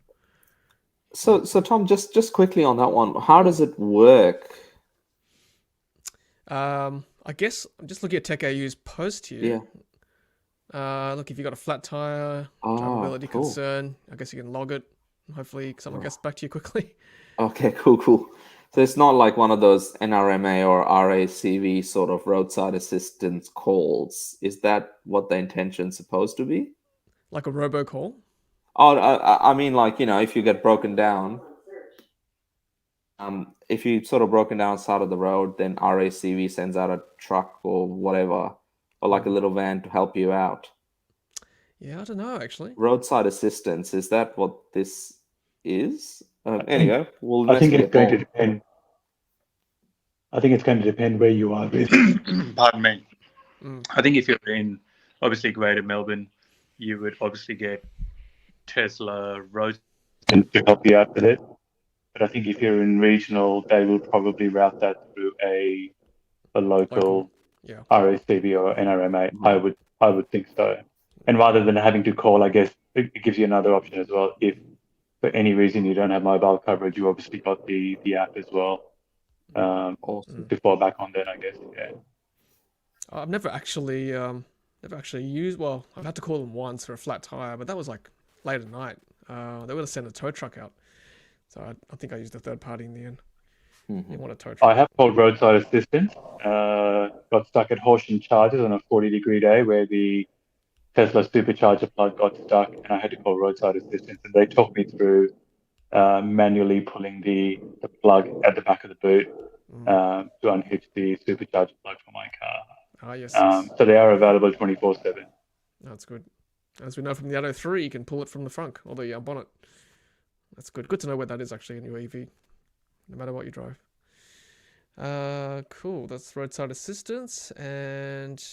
So Tom, just quickly on that one, how does it work? I guess I'm just looking at Tech AU's post here. Yeah. Look, if you've got a flat tire, drivability concern, I guess you can log it. Hopefully someone gets back to you quickly. Okay, cool. So it's not like one of those NRMA or RACV sort of roadside assistance calls. Is that what the intention's supposed to be? Like a robocall? Oh, I mean, like, if you get broken down, if you sort of broken down side of the road, then RACV sends out a truck or whatever, or like a little van to help you out. Yeah, I don't know, actually. Roadside assistance, is that what this is? Anyway, we'll I think it's investigate going more. to depend. I think it's going to depend where you are with. Pardon me. I think if you're in, obviously, Greater Melbourne, you would obviously get Tesla roads to help you out with it. But I think if you're in regional, they will probably route that through a local RACV or NRMA. I would think so. And rather than having to call, I guess it gives you another option as well. If for any reason you don't have mobile coverage, you obviously got the app as well to fall back on. Then I guess I've never actually used. Well, I've had to call them once for a flat tire, but that was like late at night. They would have sent a tow truck out, so I think I used a third party in the end. You want a tow truck? I have called roadside assistance. Got stuck at Horsham Charges on a 40-degree day where the Tesla supercharger plug got stuck, and I had to call roadside assistance, and they talked me through manually pulling the plug at the back of the boot to unhitch the supercharger plug for my car. Yes. So they are available 24/7. That's good. As we know from the Atto 3, you can pull it from the front or the bonnet. That's good. Good to know where that is actually in your EV, no matter what you drive. Cool. That's roadside assistance, and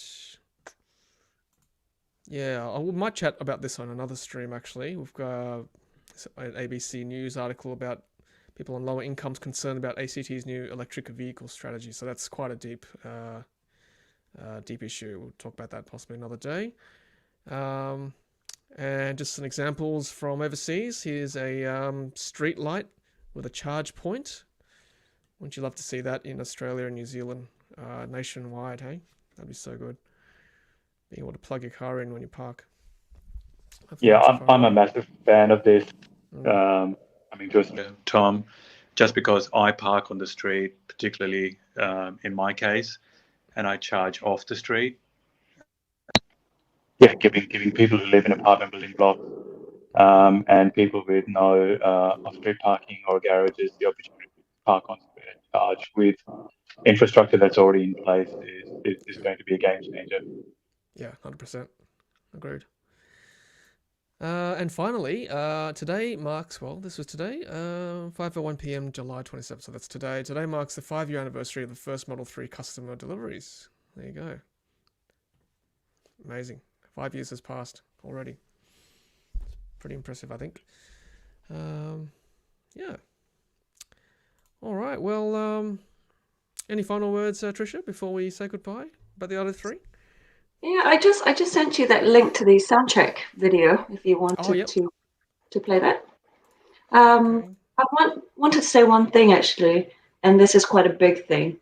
yeah, we might chat about this on another stream. Actually, we've got an ABC News article about people on lower incomes concerned about ACT's new electric vehicle strategy. So that's quite a deep issue. We'll talk about that possibly another day. And just some examples from overseas. Here's a street light with a charge point. Wouldn't you love to see that in Australia and New Zealand nationwide, hey? That'd be so good. Being able to plug your car in when you park. Yeah, I'm a massive fan of this. I mean, just Tom, just because I park on the street, particularly in my case, and I charge off the street. yeah, giving people who live in apartment building blocks and people with no off-street parking or garages the opportunity to park on street and charge with infrastructure that's already in place is going to be a game changer. Yeah, 100%. Agreed. And finally, today marks, well, this was today, 5:01 p.m., July 27th. So that's today. Today marks the 5-year anniversary of the first Model 3 customer deliveries. There you go. Amazing. 5 years has passed already. Pretty impressive, I think. Yeah. All right. Well, any final words, Tricia, before we say goodbye about the other three? Yeah, I just sent you that link to the sound check video if you wanted yep. to play that. I wanted to say one thing actually, and this is quite a big thing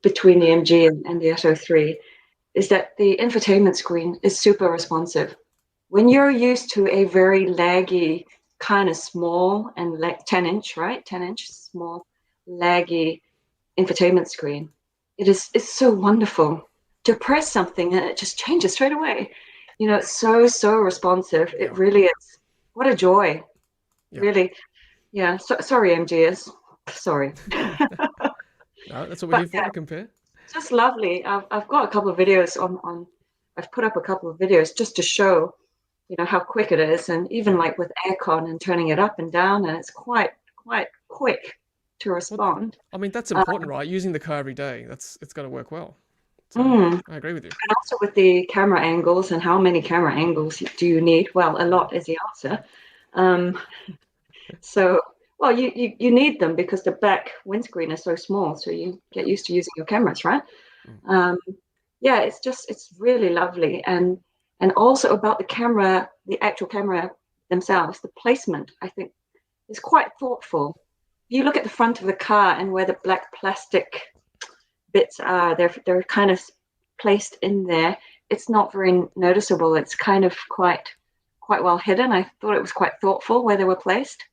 between the MG and the Atto 3, is that the infotainment screen is super responsive. When you're used to a very laggy, kind of small and 10-inch, right? 10-inch small, laggy infotainment screen, it's so wonderful to press something and it just changes straight away. You know, it's so responsive. It really is. What a joy. Yeah. Really. Yeah. Sorry, MGs. Sorry. No, that's what we're here for, to compare. Just lovely. I've got a couple of videos on. I've put up a couple of videos just to show, you know, how quick it is, and even like with aircon and turning it up and down, and it's quite quick to respond. Well, I mean, that's important, right? Using the car every day, it's got to work well. So I agree with you. And also with the camera angles and how many camera angles do you need? Well, a lot is the answer. So, well, you need them because the back windscreen is so small, so you get used to using your cameras, right? Yeah, it's really lovely, and also about the camera, the actual camera themselves, the placement, I think, is quite thoughtful. If you look at the front of the car and where the black plastic bits are, they're kind of placed in there. It's not very noticeable. It's kind of quite well hidden. I thought it was quite thoughtful where they were placed.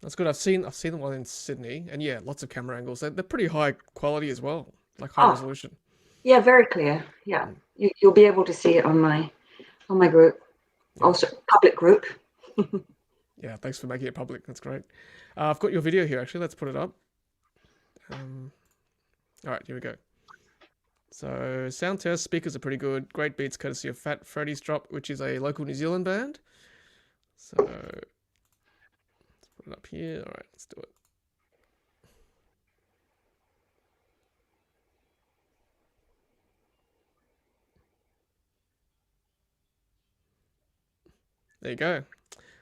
That's good. I've seen the one in Sydney, and yeah, lots of camera angles. They're pretty high quality as well, like high resolution. Yeah, very clear. Yeah, you'll be able to see it on my group, also public group. Yeah, thanks for making it public. That's great. I've got your video here, actually. Let's put it up. All right, here we go. So, sound test, speakers are pretty good. Great beats courtesy of Fat Freddy's Drop, which is a local New Zealand band. So, let's put it up here. All right, let's do it. There you go.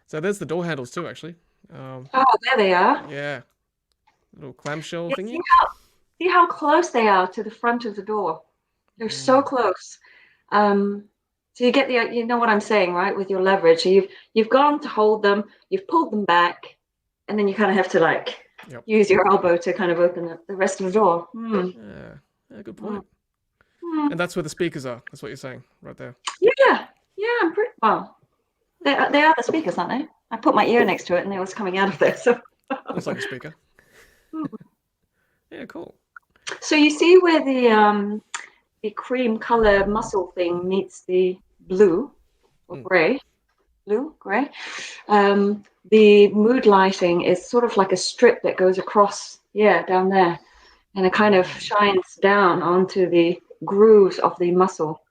So there's the door handles too, actually. Oh, there they are. Yeah. Little clamshell thingy. See how close they are to the front of the door. They're so close. So you get you know what I'm saying, right? With your leverage. So you've gone to hold them, you've pulled them back, and then you kind of have to like use your elbow to kind of open the rest of the door. Yeah, good point. And that's where the speakers are. That's what you're saying, right there. Yeah, I'm pretty well. They are the speakers, aren't they? I put my ear next to it, and it was coming out of there. So looks like a speaker. Yeah, cool. So you see where the cream color muscle thing meets the blue or gray, gray. The mood lighting is sort of like a strip that goes across, down there, and it kind of shines down onto the grooves of the muscle,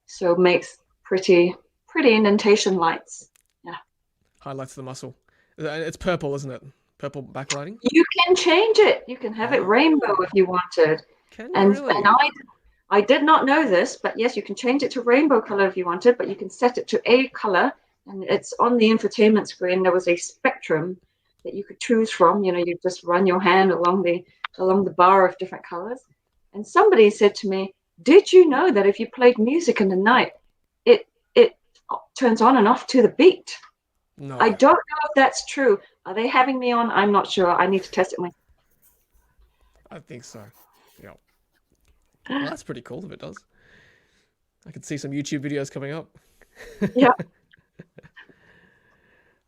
so it makes pretty indentation lights. Yeah, highlights the muscle. It's purple, isn't it? Purple backlighting. You can change it. You can have it rainbow if you wanted. Can you really? And I did not know this, but yes, you can change it to rainbow color if you wanted, but you can set it to a color, and it's on the infotainment screen. There was a spectrum that you could choose from. You know, you just run your hand along the bar of different colors. And somebody said to me, "Did you know that if you played music in the night, it turns on and off to the beat?" No. I don't know if that's true. Are they having me on? I'm not sure. I need to test it myself. I think so. Yeah. Well, that's pretty cool if it does. I can see some YouTube videos coming up. Yeah.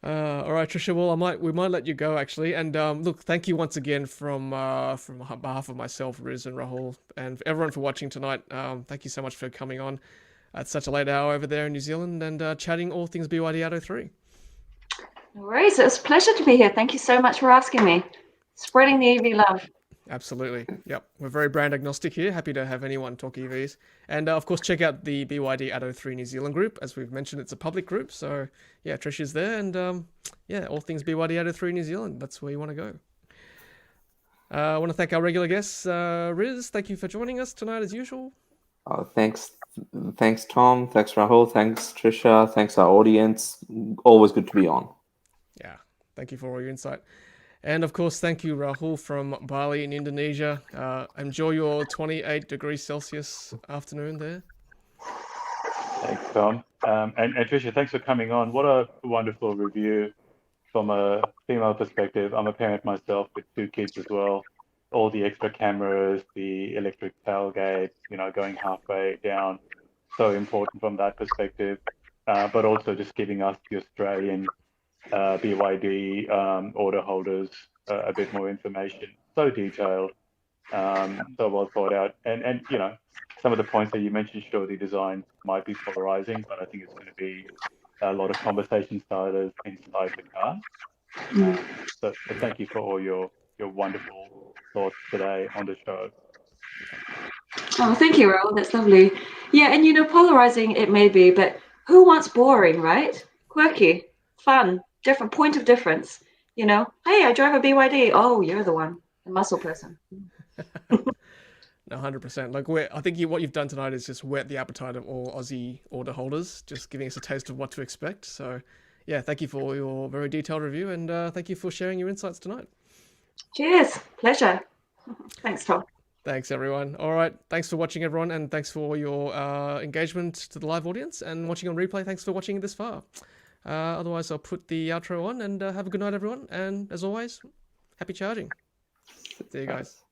All right, Tricia. Well, we might let you go actually. And look, thank you once again from behalf of myself, Riz and Rahul, and everyone for watching tonight. Thank you so much for coming on. at such a late hour over there in New Zealand and chatting all things BYD Atto 3. No worries. It was a pleasure to be here. Thank you so much for asking me. Spreading the EV love. Absolutely. Yep. We're very brand agnostic here. Happy to have anyone talk EVs. And of course, check out the BYD Atto 3 New Zealand group. As we've mentioned, it's a public group. So yeah, Tricia's there. And yeah, all things BYD Atto 3 New Zealand. That's where you want to go. I want to thank our regular guests. Riz, thank you for joining us tonight as usual. Thanks, Tom. Thanks, Rahul. Thanks, Tricia. Thanks, our audience. Always good to be on. Yeah. Thank you for all your insight. And of course, thank you, Rahul, from Bali in Indonesia. Enjoy your 28 degrees Celsius afternoon there. Thanks, Tom. And Tricia, thanks for coming on. What a wonderful review from a female perspective. I'm a parent myself with 2 kids as well. All the extra cameras, the electric tailgate, going halfway down. So important from that perspective. But also just giving us the Australian BYD order holders a bit more information. So detailed, so well thought out, and some of the points that you mentioned, sure, the design might be polarizing, but I think it's going to be a lot of conversation starters inside the car. So thank you for all your wonderful thoughts today on the show. Oh, thank you, Raoul. That's lovely. Yeah, and polarizing it may be, but who wants boring, right? Quirky, fun, different point of difference. Hey, I drive a BYD. Oh, you're the one, the muscle person. No, 100%. I think what you've done tonight is just whet the appetite of all Aussie order holders, just giving us a taste of what to expect. So, yeah, thank you for your very detailed review, and thank you for sharing your insights tonight. Cheers. Pleasure. Thanks, Tom. Thanks, everyone. All right. Thanks for watching, everyone, and thanks for your engagement to the live audience and watching on replay. Thanks for watching this far. Otherwise, I'll put the outro on and have a good night, everyone. And as always, happy charging. See you guys.